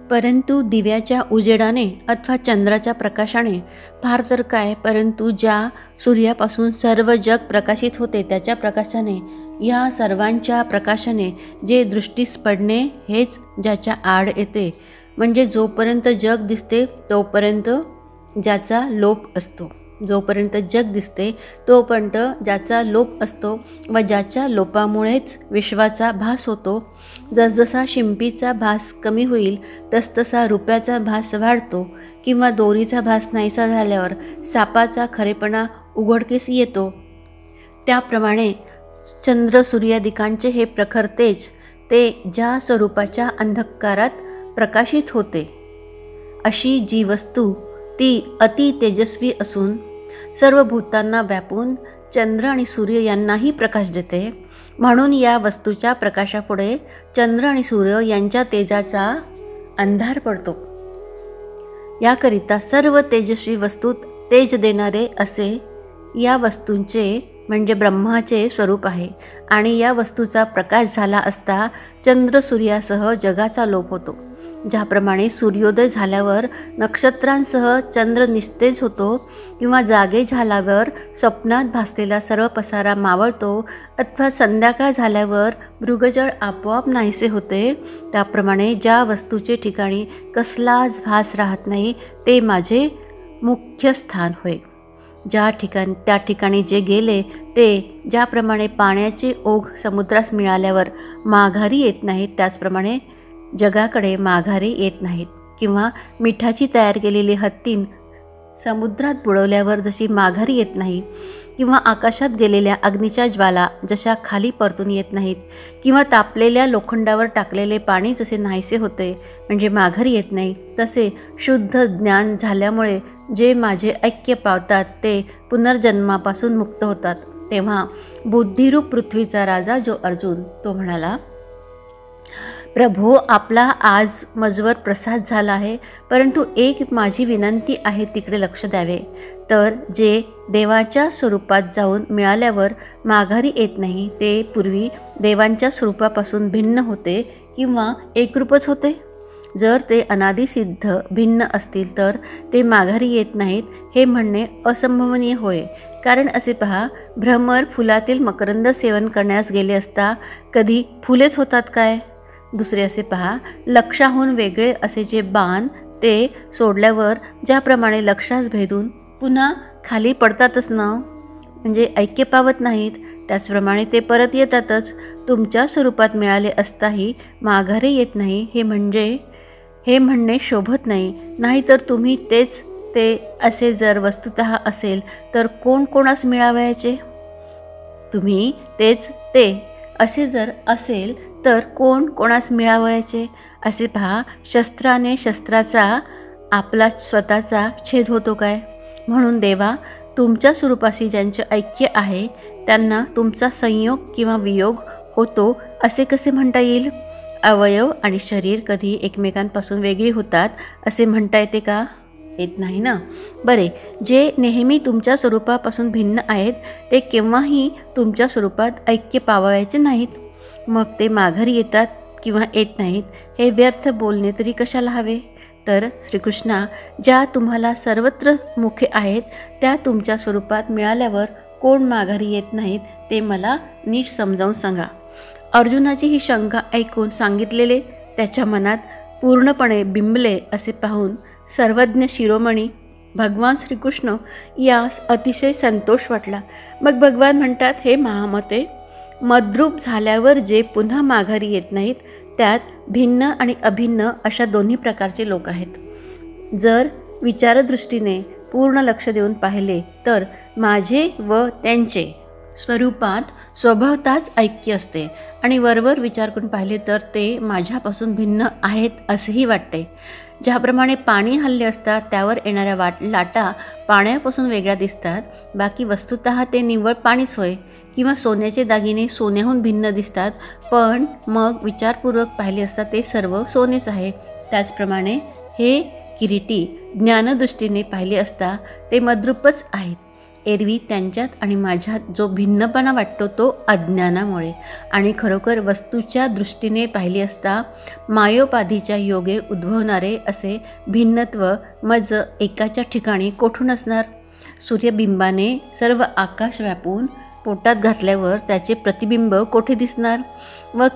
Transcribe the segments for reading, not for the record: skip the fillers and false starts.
परंतु दिव्याच्या उजेडाने अथवा चंद्राच्या प्रकाशाने फार तर काय, परंतु ज्या सूर्यापासून सर्व जग प्रकाशित होते त्याच्या प्रकाशाने, या सर्वांच्या प्रकाशाने जे दृष्टीस पडणे हेच ज्याच्या आड येते, म्हणजे जोपर्यंत जग दिसते तोपर्यंत ज्याचा लोप असतो, जोपर्यंत जग दिसते तोपर्यंत ज्याचा लोप असतो व ज्याच्या लोपामुळेच विश्वाचा भास होतो. जसजसा शिंपीचा भास कमी होईल तसतसा रुपयाचा भास वाढतो, किंवा दोरीचा भास नाहीसा झाल्यावर सापाचा खरेपणा उघडकीस येतो. त्याप्रमाणे चंद्र सूर्यादिकांचे हे प्रखर तेज ते ज्या स्वरूपाच्या अंधकारात प्रकाशित होते, अशी जी वस्तू ती अति तेजस्वी असून सर्व भूतांना व्यापून चंद्र आणि सूर्य यांनाही प्रकाश देते. म्हणून या वस्तूच्या प्रकाशापुढे चंद्र आणि सूर्य यांच्या तेजाचा अंधार पडतो. याकरिता सर्व तेजस्वी वस्तूत तेज देणारे असे या वस्तूंचे म्हणजे ब्रह्माचे स्वरूप आहे. आणि या वस्तूचा प्रकाश झाला असता चंद्र सूर्यासह जगाचा लोप होतो. ज्याप्रमाणे सूर्योदय झाल्यावर नक्षत्रांसह चंद्र निस्तेज होतो, किंवा जागे झाल्यावर स्वप्नात भासलेला सर्व पसारा मावळतो, अथवा संध्याकाळ झाल्यावर मृगजळ आपोआप नाहीसे होते, त्याप्रमाणे ज्या वस्तूचे ठिकाणी कसलाच भास राहत नाही ते माझे मुख्य स्थान होय. त्या ठिकाणी जे गेले ते ज्याप्रमाणे पाण्याचे ओघ समुद्रास मिळाल्यावर माघारी येत नाहीत, त्याचप्रमाणे जगाकडे माघारी येत नाहीत. किंवा मिठाची तयार केलेली हत्तीन समुद्रात बुडवल्यावर जशी माघारी येत नाही, किंवा आकाशात गेलेल्या अग्नीच्या ज्वाला जशा खाली परतून येत नाहीत, किंवा तापलेल्या लोखंडावर टाकलेले पाणी जसे नाहीसे होते म्हणजे माघारी येत नाही, तसे शुद्ध ज्ञान झाल्यामुळे जे माझे ऐक्य पावतात ते पुनर्जन्मापासून मुक्त होतात. तेव्हा बुद्धिरूप पृथ्वीचा राजा जो अर्जुन तो म्हणाला, प्रभो, आपला आज मजवर प्रसाद झाला आहे, परंतु एक माझी विनंती आहे, तिकडे लक्ष द्यावे. तर जे देवाच्या स्वरूपात जाऊन मिळाल्यावर माघारी येत नाही ते पूर्वी देवांच्या स्वरूपापासून भिन्न होते किंवा एकरूपच होते. जर ते अनादिसिद्ध भिन्न असतील तर ते माघारी येत नाहीत हे म्हणणे असंभवनीय होय. कारण असे पहा, भ्रमर फुलातील मकरंद सेवन करण्यास गेले असता कधी फुलेच होतात काय? दुसरे असे पहा, लक्षाहून वेगळे असे जे बाण ते सोडल्यावर ज्याप्रमाणे लक्षास भेदून पुन्हा खाली पडतातच ना, म्हणजे ऐक्य पावत नाहीत, त्याचप्रमाणे ते परत येतातच. तुमच्या स्वरूपात मिळाले असताही माघारी येत नाही हे म्हणणे शोभत नाही. नाहीतर तुम्ही तेच ते असे जर वस्तुतः असेल तर कोण कोणास मिळावयाचे? तुम्ही तेच ते असे जर असेल तर कोण कोणास मिळावयाचे? असे पहा, शस्त्राने शस्त्राचा आपला स्वतःचा छेद होतो काय? म्हणून देवा, तुमच्या स्वरूपाशी ज्यांचे ऐक्य आहे त्यांना तुमचा संयोग किंवा वियोग होतो असे कसे म्हणता येईल? अवयव आणि शरीर कधी एकमेकांपासून वेगळी होतात असे म्हणता येते का? येत नाही ना. बरे, जे नेहमी तुमच्या स्वरूपापासून भिन्न आहेत ते केव्हाही तुमच्या स्वरूपात ऐक्य पावायचे नाहीत, मग ते माघारी येतात किंवा येत नाहीत हे व्यर्थ बोलणे तरी कशाला हवे? तर श्रीकृष्णा, ज्या तुम्हाला सर्वत्र मुखे आहेत त्या तुमच्या स्वरूपात मिळाल्यावर कोण माघारी येत नाहीत ते मला नीट समजावून सांगा. अर्जुनाची ही शंका ऐकून सांगितलेले त्याच्या मनात पूर्णपणे बिंबले असे पाहून सर्वज्ञ शिरोमणी भगवान श्रीकृष्ण यास अतिशय संतोष वाटला. मग भगवान म्हणतात, हे महामते, मद्रूप झाल्यावर जे पुन्हा माघारी येत नाहीत त्यात भिन्न आणि अभिन्न अशा दोन्ही प्रकारचे लोक आहेत. जर विचारदृष्टीने पूर्ण लक्ष देऊन पाहिले तर माझे व त्यांचे स्वरूपात स्वभावताच ऐक्य असते, आणि वरवर विचार करून पाहिले तर ते माझ्यापासून भिन्न आहेत असेही वाटते. ज्याप्रमाणे पाणी हल्ले असता त्यावर येणाऱ्या लाटा पाण्यापासून वेगळ्या दिसतात, बाकी वस्तुतः ते निव्वळ पाणीच होय. किंवा सोन्याचे दागिने सोन्याहून भिन्न दिसतात, पण मग विचारपूर्वक पाहिले असता ते सर्व सोनेच आहे. त्याचप्रमाणे हे किरीटी ज्ञानदृष्टीने पाहिले असता ते मद्रूपच आहेत. एरवी त्यांच्यात आणि माझ्यात जो भिन्नपणा वाटतो तो अज्ञानामुळे, आणि खरोखर वस्तूच्या दृष्टीने पाहिली असता मायोपाधीच्या योगे उद्भवणारे असे भिन्नत्व मज एकाच्या ठिकाणी कोठून असणार? सूर्यबिंबाने सर्व आकाश व्यापून पोटात घातल्यावर त्याचे प्रतिबिंब कोठे दिसणार? व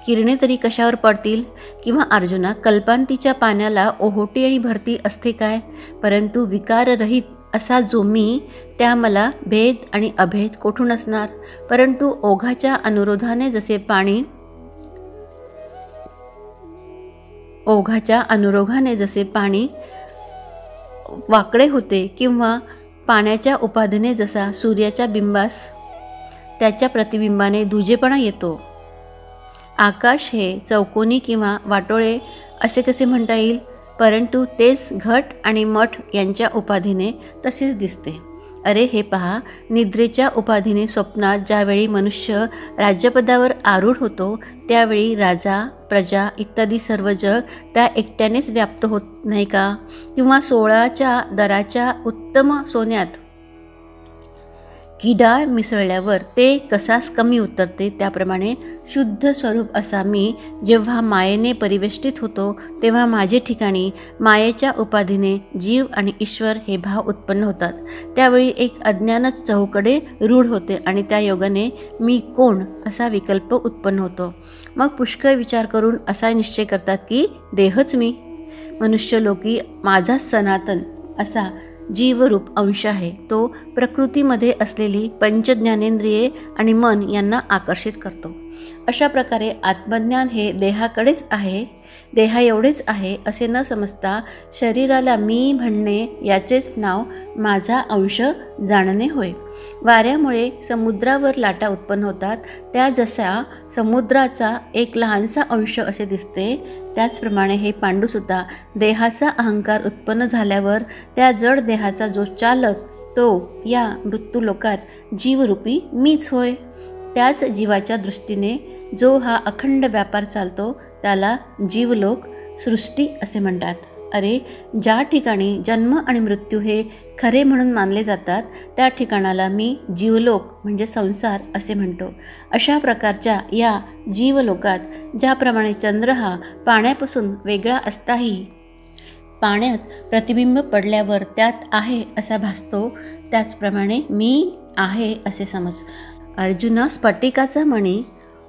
किरणे तरी कशावर पडतील? किंवा अर्जुना, कल्पांतीच्या पाण्याला ओहोटी आणि भरती असते काय? परंतु विकाररहित असा जो मी, त्या मला भेद आणि अभेद कोठून असणार? परंतु ओघाच्या अनुरोधाने जसे पाणी वाकडे होते, किंवा पाण्याच्या उपाधीने जसा सूर्याच्या बिंबास त्याच्या प्रतिबिंबाने दुजेपणा येतो, आकाश हे चौकोनी किंवा वाटोळे असे कसे म्हणता येईल? परंतु तेच घट आणि मठ यांच्या उपाधीने तसेच दिसते. अरे हे पहा, निद्रेच्या उपाधीने स्वप्नात ज्यावेळी मनुष्य राज्यपदावर आरूढ होतो, त्यावेळी राजा, प्रजा इत्यादी सर्व जग त्या एकट्यानेच व्याप्त होत नाही का? किंवा 16च्या दराच्या उत्तम सोन्यात किडाळ मिसळल्यावर ते कसास कमी उतरते, त्याप्रमाणे शुद्ध स्वरूप असा मी जेव्हा मायेने परिवेष्टित होतो, तेव्हा माझे ठिकाणी मायेच्या उपाधीने जीव आणि ईश्वर हे भाव उत्पन्न होतात. त्यावेळी एक अज्ञानच चहूकडे रूढ होते आणि त्या योगाने मी कोण असा विकल्प उत्पन्न होतो. मग पुष्कळ विचार करून असा निश्चय करतात की देहच मी, मनुष्यलोकी माझाच सनातन असा जीवरूप अंश आहे. तो प्रकृतीमध्ये असलेली पंचज्ञानेंद्रिये आणि मन यांना आकर्षित करतो. अशा प्रकारे आत्मज्ञान हे देहाकडेच आहे, देहा एवढेच आहे असे न समजता शरीराला मी म्हणणे याचेच नाव माझा अंश जाणणे होय. वाऱ्यामुळे समुद्रावर लाटा उत्पन्न होतात, त्या जसा समुद्राचा एक लहानसा अंश असे दिसते, त्याचप्रमाणे हे पांडुसुद्धा देहाचा अहंकार उत्पन्न झाल्यावर त्या जड देहाचा जो चालक, तो या मृत्यूलोकात जीवरूपी मीच होय. त्याच जीवाच्या दृष्टीने जो हा अखंड व्यापार चालतो त्याला जीवलोक सृष्टी असे म्हणतात. अरे, ज्या ठिकाणी जन्म आणि मृत्यू हे खरे म्हणून मानले जातात, त्या ठिकाणाला मी जीवलोक म्हणजे संसार असे म्हणतो. अशा प्रकारच्या या जीवलोकात ज्याप्रमाणे चंद्र हा पाण्यापासून वेगळा असताही पाण्यात प्रतिबिंब पडल्यावर त्यात आहे असा भासतो, त्याचप्रमाणे मी आहे असे समज. अर्जुना, स्फटिकाचा मणी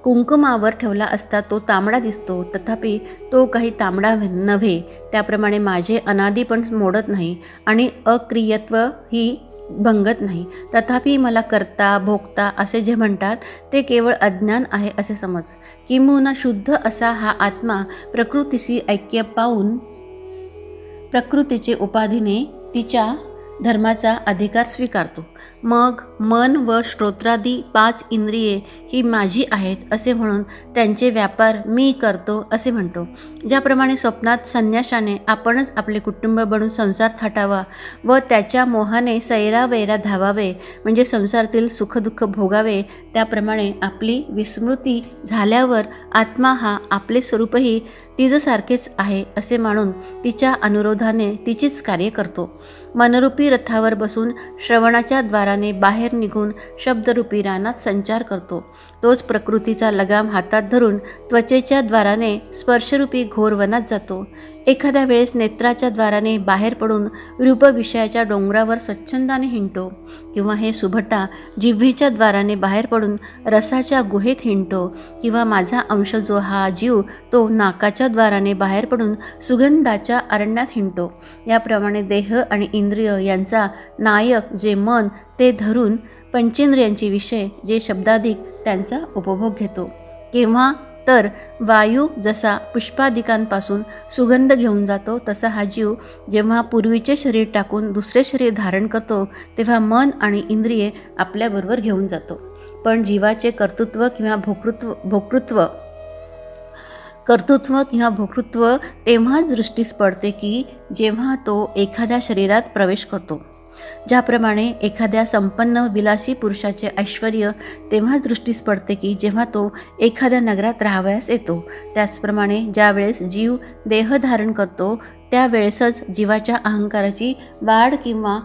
कुंकुमावर ठेवला असता तो तांबडा दिसतो, तथापि तो काही तांबडा नव्हे. त्याप्रमाणे माझे अनादीपण मोडत नाही आणि अक्रियत्व ही भंगत नाही. तथापि मला करता भोगता असे जे म्हणतात ते केवळ अज्ञान आहे असे समज. किंबहुना शुद्ध असा हा आत्मा प्रकृतीशी ऐक्य पावून प्रकृतीचे उपाधीने तिच्या धर्माचा अधिकार स्वीकारतो. मग मन व श्रोत्रादी 5 इंद्रिये ही माझी आहेत असे म्हणून त्यांचे व्यापार मी करतो असे म्हणतो. ज्याप्रमाणे स्वप्नात संन्याशाने आपणच आपले कुटुंब बनून संसार थाटावा व त्याच्या मोहाने सैरावैरा धावावे, म्हणजे संसारातील सुखदुःख भोगावे, त्याप्रमाणे आपली विस्मृती झाल्यावर आत्मा हा आपले स्वरूपही तिजसारखेच आहे असे मानून तिच्या अनुरोधाने तिचीच कार्य करतो. मनरूपी रथावर बसून श्रवणाच्या द्वाराने बाहेर निघून शब्दरूपी रानात संचार करतो. तोच प्रकृतीचा लगाम हातात धरून त्वचेच्या द्वाराने स्पर्शरूपी घोर वनात जातो. एखाद्या वेळेस नेत्राच्या द्वाराने बाहेर पडून रूपविषयाच्या डोंगरावर स्वच्छंदाने हिंडतो, किंवा हे सुभटा जिव्हेच्या द्वाराने बाहेर पडून रसाच्या गुहेत हिंडतो, किंवा माझा अंश जो हा जीव तो नाकाच्या द्वाराने बाहेर पडून सुगंधाच्या अरण्यात हिंडतो. याप्रमाणे देह आणि इंद्रिय यांचा नायक जे मन ते धरून पंचेंद्रियांचे विषय जे शब्दाधिक त्यांचा उपभोग घेतो. केव्हा तर वायू जसा पुष्पादिकांपासून सुगंध घेऊन जातो, तसा हा जीव जेव्हा पूर्वीचे शरीर टाकून दुसरे शरीर धारण करतो, तेव्हा मन आणि इंद्रिये आपल्याबरोबर घेऊन जातो. पण जीवाचे कर्तृत्व किंवा भोक्तृत्व तेव्हाच दृष्टीस पडते की जेव्हा तो एखाद्या शरीरात प्रवेश करतो. ज्याप्रमाणे एखाद्या संपन्न विलासी पुरुषाचे ऐश्वर्य तेव्हाच दृष्टीस पडते की जेव्हा तो एखाद्या नगरात राहावयास येतो. त्याचप्रमाणे ज्यावेळेस जीव देह धारण करतो त्यावेळेसच जीवाच्या अहंकाराची वाढ किंवा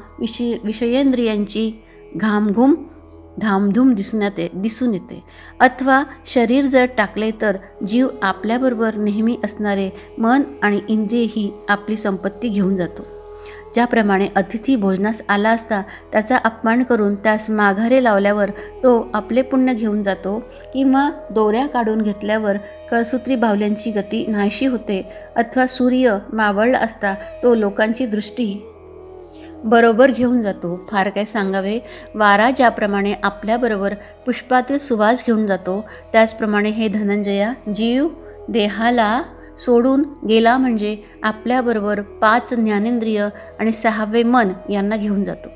विषयेंद्रियांची घामघूम धामधूम दिसून येते. अथवा शरीर जर टाकले तर जीव आपल्याबरोबर नेहमी असणारे मन आणि इंद्रियही आपली संपत्ती घेऊन जातो. ज्याप्रमाणे अतिथी भोजनास आला असता त्याचा अपमान करून त्यास माघारे लावल्यावर तो आपले पुण्य घेऊन जातो, किंवा दोऱ्या काढून घेतल्यावर कळसूत्री बाहुल्यांची गती नाहीशी होते, अथवा सूर्य मावळला असता तो लोकांची दृष्टी बरोबर घेऊन जातो. फार काय सांगावे, वारा ज्याप्रमाणे आपल्याबरोबर पुष्पातील सुवास घेऊन जातो त्याचप्रमाणे हे धनंजया, जीव देहाला सोडून गेला म्हणजे आपल्याबरोबर 5 ज्ञानेंद्रिय आणि 6वे मन यांना घेऊन जातो.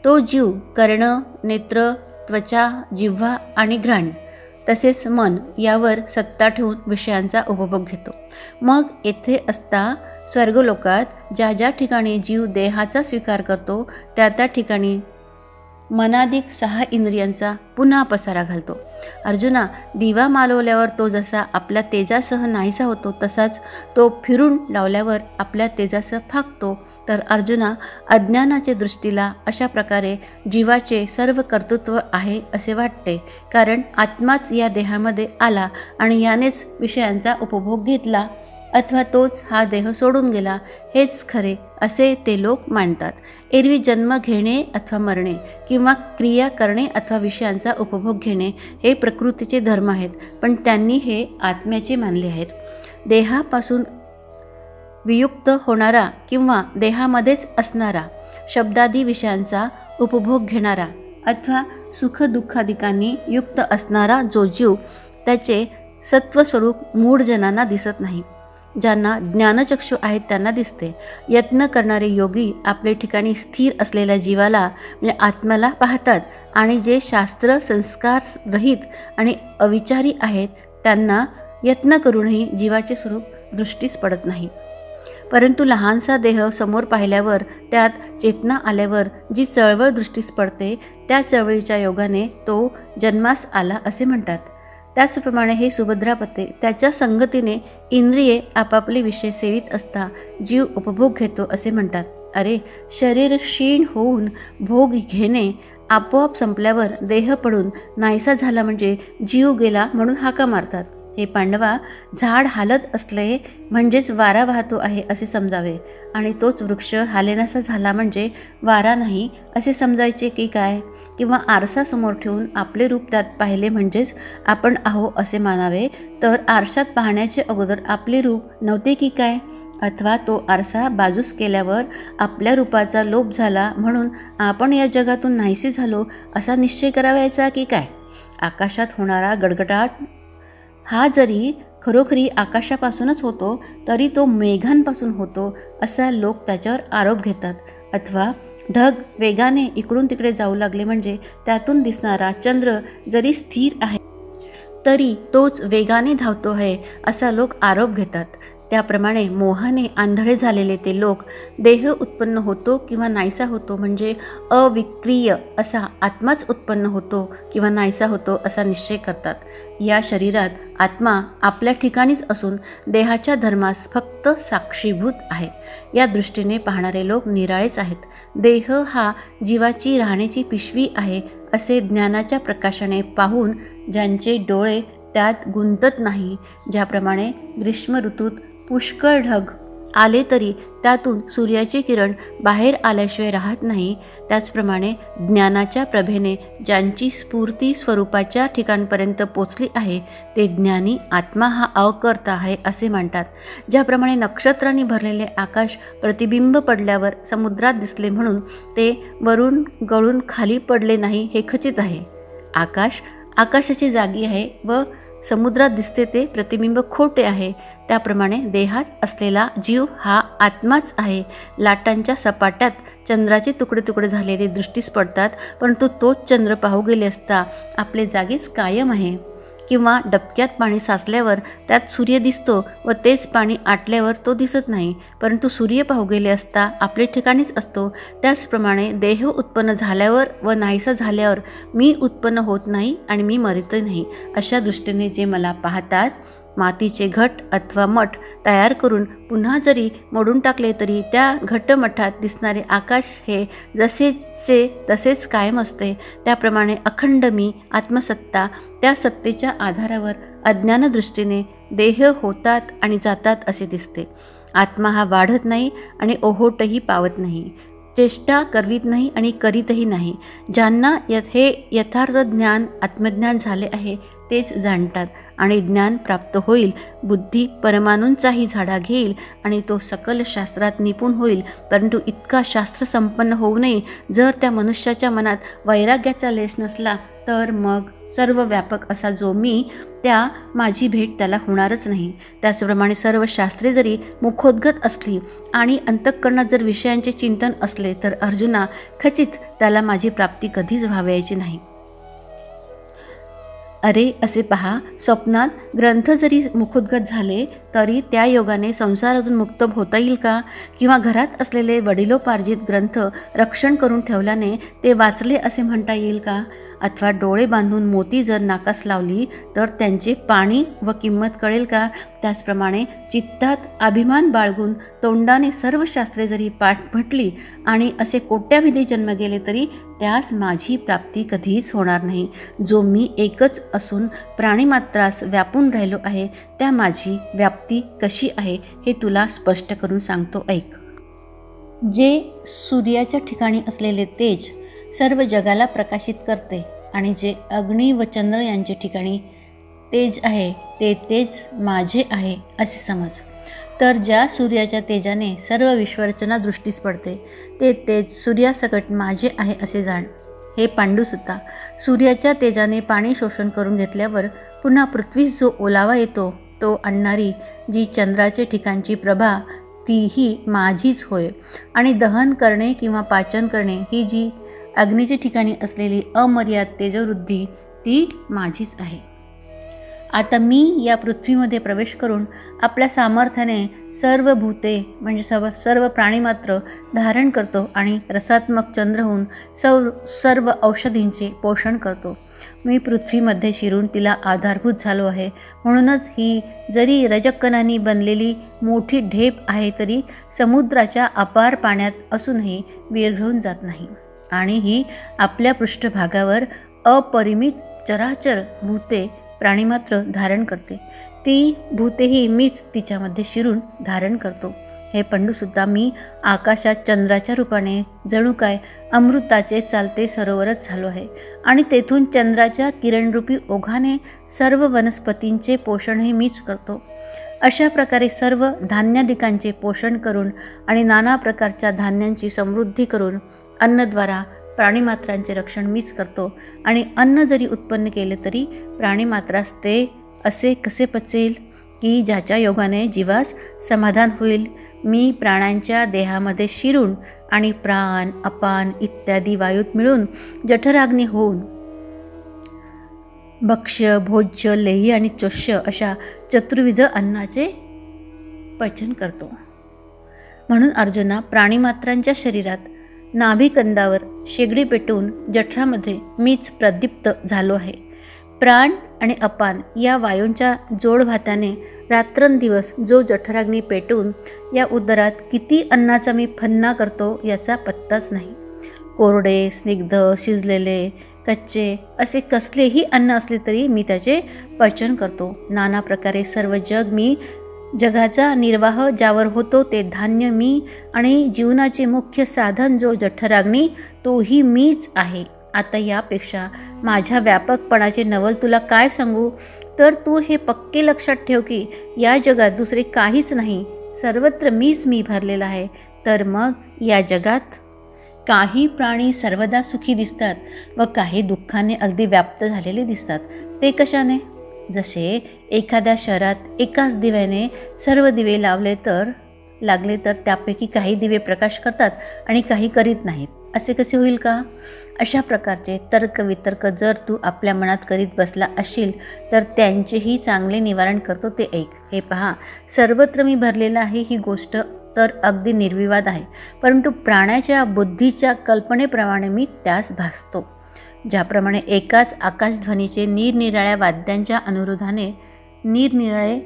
तो जीव कर्ण, नेत्र, त्वचा, जिव्हा आणि घ्राण तसेच मन यावर सत्ता ठेवून विषयांचा उपभोग घेतो. मग येथे असता स्वर्गलोकात ज्या ज्या ठिकाणी जीव देहाचा स्वीकार करतो त्या त्या ठिकाणी मनाधिक 6 इंद्रियांचा पुन्हा पसारा घालतो. अर्जुना, दिवा मालवल्यावर तो जसा आपल्या तेजासह नाहीसा होतो तसाच तो फिरून लावल्यावर आपल्या तेजासह फाकतो. तर अर्जुना, अज्ञानाच्या दृष्टीला अशा प्रकारे जीवाचे सर्व कर्तृत्व आहे असे वाटते, कारण आत्माच या देहामध्ये आला आणि यानेच विषयांचा उपभोग घेतला, अथवा तोच हा देह सोडून गेला, हेच खरे असे ते लोक मानतात. एरवी जन्म घेणे अथवा मरणे किंवा क्रिया करणे अथवा विषयांचा उपभोग घेणे हे प्रकृतीचे धर्म आहेत, पण त्यांनी हे आत्म्याचे मानले आहेत. देहापासून वियुक्त होणारा किंवा देहामध्येच असणारा शब्दादी विषयांचा उपभोग घेणारा अथवा सुखदुःखादिकांनी युक्त असणारा जो जीव त्याचे सत्वस्वरूप मूढ जनांना दिसत नाही. ज्यांना ज्ञानचक्षु आहेत त्यांना दिसते. यत्न करणारे योगी आपले ठिकाणी स्थिर असलेल्या जीवाला म्हणजे आत्म्याला पाहतात, आणि जे शास्त्र संस्कार रहित आणि अविचारी आहेत त्यांना यत्न करूनही जीवाचे स्वरूप दृष्टीस पडत नाही. परंतु लहानसा देह समोर पाहिल्यावर त्यात चेतना आल्यावर जी चळवळ दृष्टीस पडते त्या चळवळीच्या योगाने तो जन्मास आला असे म्हणतात. त्याचप्रमाणे हे सुभद्रापते, त्याच्या संगतीने इंद्रिये आपापले विषय सेवित असता जीव उपभोग घेतो असे म्हणतात. अरे, शरीर क्षीण होऊन भोग घेणे आपोआप संपल्यावर देह पडून नाहीसा झाला म्हणजे जीव गेला म्हणून हाका मारतात. हे पांडवा, झाड हालत असले म्हणजेच वारा वाहतो आहे असे समजावे, आणि तोच वृक्ष हालेनासा झाला म्हणजे वारा नाही असे समजायचे की काय? किंवा आरसा समोर ठेवून आपले रूप त्यात पाहिले म्हणजेच आपण आहो असे मानावे, तर आरशात पाहण्याचे अगोदर आपले रूप नव्हते की काय? अथवा तो आरसा बाजूस केल्यावर आपल्या रूपाचा लोप झाला म्हणून आपण या जगातून नाहीसे झालो असा निश्चय करावायचा की काय? आकाशात होणारा गडगडाट हा जरी खरोखरी आकाशापासूनच होतो तरी तो मेघांपासून होतो असा लोक त्याच्यावर आरोप घेतात. अथवा ढग वेगाने इकडून तिकडे जाऊ लागले म्हणजे त्यातून दिसणारा चंद्र जरी स्थिर आहे तरी तोच वेगाने धावतो आहे असा लोक आरोप घेतात. त्याप्रमाणे मोहाने आंधळे झालेले ते लोक देह उत्पन्न होतो किंवा नाहीसा होतो म्हणजे अविक्रिय असा आत्माच उत्पन्न होतो किंवा नाहीसा होतो असा निश्चय करतात. या शरीरात आत्मा आपल्या ठिकाणीच असून देहाच्या धर्मास फक्त साक्षीभूत आहे. या दृष्टीने पाहणारे लोक निराळेच आहेत. देह हा जीवाची राहण्याची पिशवी आहे असे ज्ञानाच्या प्रकाशाने पाहून ज्यांचे डोळे त्यात गुंतत नाही, ज्याप्रमाणे ग्रीष्म ऋतूत पुष्कळ ढग आले तरी त्यातून सूर्याचे किरण बाहेर आल्याशिवाय राहत नाही, त्याचप्रमाणे ज्ञानाच्या प्रभेने ज्यांची स्फूर्ती स्वरूपाच्या ठिकाणपर्यंत पोचली आहे ते ज्ञानी आत्मा हा अकर्ता आहे असे म्हणतात. ज्याप्रमाणे नक्षत्रांनी भरलेले आकाश प्रतिबिंब पडल्यावर समुद्रात दिसले म्हणून ते वरून गळून खाली पडले नाही हे खचित आहे. आकाश आकाशाची जागी आहे व समुद्रात दिसते ते प्रतिबिंब खोटे आहे. त्याप्रमाणे देहात असलेला जीव हा आत्माच आहे. लाटांच्या सपाट्यात चंद्राचे तुकडे तुकडे झालेले दृष्टीस पडतात, परंतु तोच चंद्र पाहू गेले असता आपले जागीच कायम आहे. किंवा डबक्यात पाणी साचल्यावर त्यात सूर्य दिसतो व तेच पाणी आटल्यावर तो दिसत नाही, परंतु सूर्य पाहू गेले असता आपले ठिकाणीच असतो. त्याचप्रमाणे देह उत्पन्न झाल्यावर व नाहीसा झाल्यावर मी उत्पन्न होत नाही आणि मी मरत नाही. अशा दृष्टीने जे मला पाहतात मातीचे घट अथवा मठ तयार करून पुन्हा जरी मोडून टाकले तरी त्या घटमठात दिसणारे आकाश हे जसेचे तसेच कायम असते. त्याप्रमाणे अखंड मी आत्मसत्ता त्या सत्तेच्या आधारावर अज्ञानदृष्टीने देह होतात आणि जातात असे दिसते. आत्मा हा वाढत नाही आणि ओहोटही पावत नाही, चेष्टा करवीत नाही आणि करीतही नाही. ज्यांना हे यथार्थ ज्ञान आत्मज्ञान झाले आहे तेच जाणतात आणि ज्ञान प्राप्त होईल. बुद्धी परमाणूंचाही झाडा घेईल आणि तो सकल शास्त्रात निपुण होईल. परंतु इतका शास्त्रसंपन्न होऊ नये. जर त्या मनुष्याच्या मनात वैराग्याचा लेश नसला तर मग सर्व व्यापक असा जो मी, त्या माझी भेट त्याला होणारच नाही. त्याचप्रमाणे सर्व शास्त्रे जरी मुखोद्गत असली आणि अंतःकरणात जर विषयांचे चिंतन असले तर अर्जुना खचित त्याला माझी प्राप्ती कधीच व्हावयाची नाही. अरे असे पहा, स्वप्नात ग्रंथ जरी मुखोद्गत झाले तरी त्या योगाने संसारातून मुक्त होता येईल का? किंवा घरात असलेले वडिलोपार्जित ग्रंथ रक्षण करून ठेवल्याने ते वाचले असे म्हणता येईल का? अथवा डोळे बांधून मोती जर नाकास लावली तर त्यांचे पाणी व किंमत कळेल का? त्याचप्रमाणे चित्तात अभिमान बाळगून तोंडाने सर्व शास्त्रे जरी पाठ म्हटली आणि असे कोट्याविधी जन्म गेले तरी त्यास माझी प्राप्ती कधीच होणार नाही. जो मी एकच असून प्राणीमात्रास व्यापून राहिलो आहे त्या माझी व्याप्ती कशी आहे हे तुला स्पष्ट करून सांगतो, ऐक. जे सूर्याच्या ठिकाणी असलेले तेज सर्व जगाला प्रकाशित करते आणि जे अग्नी व चंद्र यांच्या ठिकाणी तेज आहे ते तेज माझे आहे असे समज. तर ज्या सूर्याच्या तेजाने सर्व विश्वरचना दृष्टीस पडते ते तेज सूर्यासकट माझे आहे असे जाण. हे पांडुसुता, सूर्याच्या तेजाने पाणी शोषण करून घेतल्यावर पुन्हा पृथ्वीस जो ओलावा येतो तो आणणारी जी चंद्राच्या ठिकाणची प्रभा तीही माझीच होय. आणि दहन करणे किंवा पाचन करणे ही जी अग्नीच्या ठिकाणी असलेली अमर्याद तेजवृद्धी ती माझीच आहे. आता मी या पृथ्वीमध्ये प्रवेश करून आपल्या सामर्थ्याने सर्व भूते म्हणजे सर्व प्राणीमात्र धारण करतो आणि रसात्मक चंद्र होऊन सर्व औषधींचे पोषण करतो. मी पृथ्वीमध्ये शिरून तिला आधारभूत झालो आहे. म्हणूनच ही जरी रजकणांनी बनलेली मोठी ढेप आहे तरी समुद्राच्या अपार पाण्यात असूनही विरघळून जात नाही आणि ही आपल्या पृष्ठभागावर अपरिमित चराचर भूते प्राणीमात्र धारण करते. ती भूतेही मीच तिच्यामध्ये शिरून धारण करतो. हे पंडूसुद्धा मी आकाशात चंद्राच्या रूपाने जणू काय अमृताचे चालते सरोवरच झालो आहे आणि तेथून चंद्राच्या किरणरूपी ओघाने सर्व वनस्पतींचे पोषणही मीच करतो. अशा प्रकारे सर्व धान्यादिकांचे पोषण करून आणि नाना प्रकारच्या धान्यांची समृद्धी करून अन्नद्वारा प्राणीमात्रांचे रक्षण मीच करतो. आणि अन्न जरी उत्पन्न केले तरी प्राणीमात्रास ते असे कसे पचेल की ज्याच्या योगाने जीवास समाधान होईल. मी प्राण्यांच्या देहामध्ये शिरून आणि प्राण अपान इत्यादी वायूत मिळून जठराग्नी होऊन भक्ष्य भोज्य लेह्य आणि चोष्य अशा चतुर्विध अन्नाचे पचन करतो. म्हणून अर्जुना, प्राणीमात्रांच्या शरीरात नाभिकंदावर शेगडी पेटवून जठरामध्ये मीच प्रदीप्त झालो आहे. प्राण आणि अपान या वायूंच्या जोडभाताने रात्रंदिवस जो जठराग्नी पेटवून या उदरात किती अन्नाचा मी फन्ना करतो याचा पत्ताच नाही. कोरडे, स्निग्ध, शिजलेले, कच्चे असे कसलेही अन्न असले तरी मी त्याचे पचन करतो. नाना प्रकारे सर्व जगाचा निर्वाह ज्यावर होतो ते धान्य मी आणि जीवनाचे मुख्य साधन जो जठराग्नी तोही मीच आहे. आता यापेक्षा माझ्या व्यापकपणाचे नवल तुला काय सांगू. तर तू हे पक्के लक्षात ठेव की या जगात दुसरे काहीच नाही, सर्वत्र मीच मी भरलेला आहे. तर मग या जगात काही प्राणी सर्वदा सुखी दिसतात व काही दुःखाने अगदी व्याप्त झालेले दिसतात. ते कशाने? जसे एखाद्या शहरात एकाच दिव्याने सर्व दिवे लागले तर त्यापैकी काही दिवे प्रकाश करतात आणि काही करीत नाहीत. असे कसे होईल का? अशा प्रकारचे तर्कवितर्क जर तू आपल्या मनात करीत बसला असशील तर त्यांचेही चांगले निवारण करतो ते ऐक. हे पहा, सर्वत्र मी भरलेला आहे ही गोष्ट तर अगदी निर्विवाद आहे, परंतु प्राण्याच्या बुद्धीच्या कल्पनेप्रमाणे मी त्यास भासतो. ज्याप्रमाणे एकाच आकाशध्वनीचे निरनिराळ्या वाद्यांच्या अनुरोधाने निरनिराळे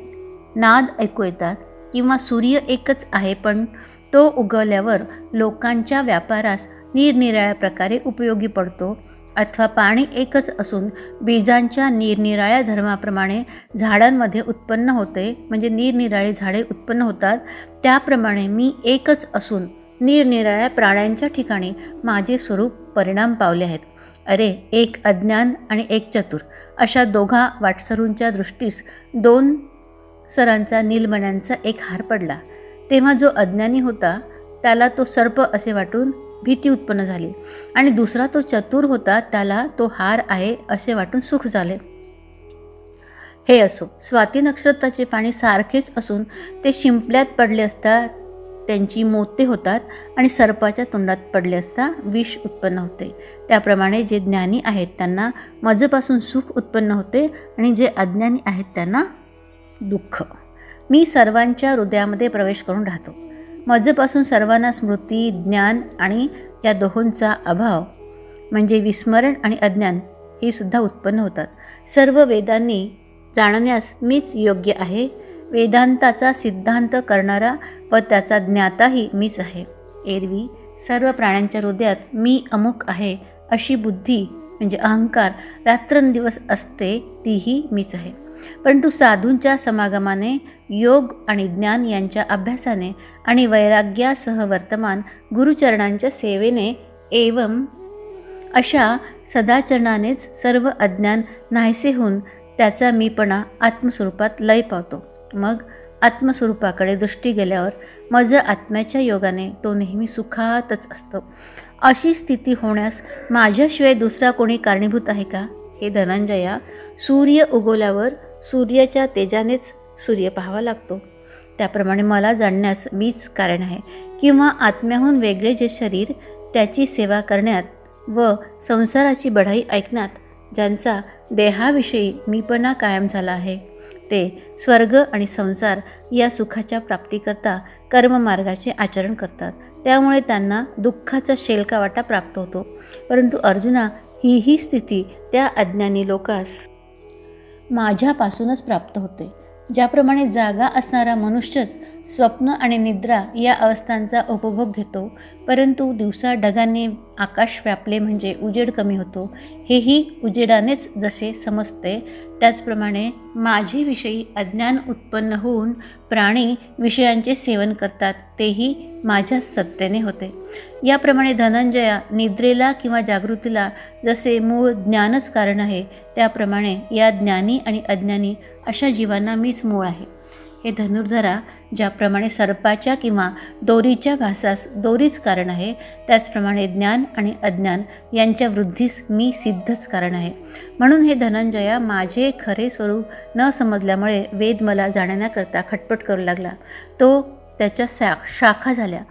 नाद ऐकू येतात, किंवा सूर्य एकच आहे पण तो उगवल्यावर लोकांच्या व्यापारास निरनिराळ्या प्रकारे उपयोगी पडतो, अथवा पाणी एकच असून बीजांच्या निरनिराळ्या धर्माप्रमाणे झाडांमध्ये उत्पन्न होते, म्हणजे निरनिराळी झाडे उत्पन्न होतात, त्याप्रमाणे मी एकच असून निरनिराळ्या प्राण्यांच्या ठिकाणी माझे स्वरूप परिणाम पावले आहेत. अरे, एक अज्ञान आणि एक चतुर अशा दोघा वाटसरूंच्या दृष्टीस 2 सरांचा नीलमण्यांचा एक हार पडला. तेव्हा जो अज्ञानी होता त्याला तो सर्प असे वाटून भीती उत्पन्न झाली, आणि दुसरा तो चतुर होता त्याला तो हार आहे असे वाटून सुख झाले. हे असो, स्वाती नक्षत्राचे पाणी सारखेच असून ते शिंपल्यात पडले असता त्यांची मोते होतात, आणि सर्पाच्या तोंडात पडले असता विष उत्पन्न होते. त्याप्रमाणे जे ज्ञानी आहेत त्यांना मजपासून सुख उत्पन्न होते, आणि जे अज्ञानी आहेत त्यांना दुःख. मी सर्वांच्या हृदयामध्ये प्रवेश करून राहतो. मजपासून सर्वांना स्मृती, ज्ञान आणि या दोहोंचा अभाव म्हणजे विस्मरण आणि अज्ञान हे सुद्धा उत्पन्न होतात. सर्व वेदांनी जाणण्यास मीच योग्य आहे. वेदांताचा सिद्धांत करणारा व त्याचा ज्ञाताही मीच आहे. एरवी सर्व प्राण्यांच्या हृदयात मी अमुक आहे अशी बुद्धी म्हणजे अहंकार रात्रंदिवस असते, तीही मीच आहे. परंतु साधूंच्या समागमाने, योग आणि ज्ञान यांच्या अभ्यासाने आणि वैराग्यासह वर्तमान गुरुचरणांच्या सेवेने एवं अशा सदाचरणानेच सर्व अज्ञान नाहीसे होऊन त्याचा मीपणा आत्मस्वरूपात लय पावतो. मग आत्मस्वरूपाकडे दृष्टी गेल्यावर मज आत्म्याच्या योगाने तो नेहमी सुखातच असतो. अशी स्थिती होण्यास माझ्याशिवाय दुसरा कोणी कारणीभूत आहे का? हे धनंजया, सूर्य उगवल्यावर सूर्याच्या तेजानेच सूर्य पाहावा लागतो. त्याप्रमाणे मला जाणण्यास मीच कारण आहे, किंवा आत्म्याहून वेगळे जे शरीर त्याची सेवा करण्यात व संसाराची बढाई ऐकण्यात ज्यांचा देहाविषयी मीपणा कायम झाला आहे, ते स्वर्ग आणि संसार या सुखाच्या प्राप्तीकरता कर्ममार्गाचे आचरण करतात. त्यामुळे त्यांना दुःखाचा शेलकावाटा प्राप्त होतो. परंतु अर्जुना, ही स्थिती त्या अज्ञानी लोकास माझ्यापासूनच प्राप्त होते. ज्याप्रमाणे जागा असणारा मनुष्यच स्वप्न आणि निद्रा या अवस्थांचा उपभोग घेतो, परंतु दिवसा ढगांनी आकाश व्यापले म्हणजे उजेड कमी होतो, हेही उजेडानेच जसे समजते, त्याचप्रमाणे माझे विषयी अज्ञान उत्पन्न होऊन प्राणी विषयांचे सेवन करतात, तेही माझ्या सत्तेने होते. याप्रमाणे धनंजया, निद्रेला किंवा जागृतीला जसे मूळ ज्ञानच कारण आहे, त्याप्रमाणे या ज्ञानी आणि अज्ञानी अशा जीवांना मीच मूळ आहे. हे धनुर्धरा, ज्याप्रमाणे सर्पाच्या किंवा दोरीच्या भासास दोरीच कारण आहे, त्याचप्रमाणे ज्ञान आणि अज्ञान यांच्या वृद्धीस मी सिद्धच कारण आहे. म्हणून हे धनंजया, माझे खरे स्वरूप न समजल्यामुळे वेद मला जाणण्याकरता खटपट करू लागला. तो त्याच्या शाखा झाल्या.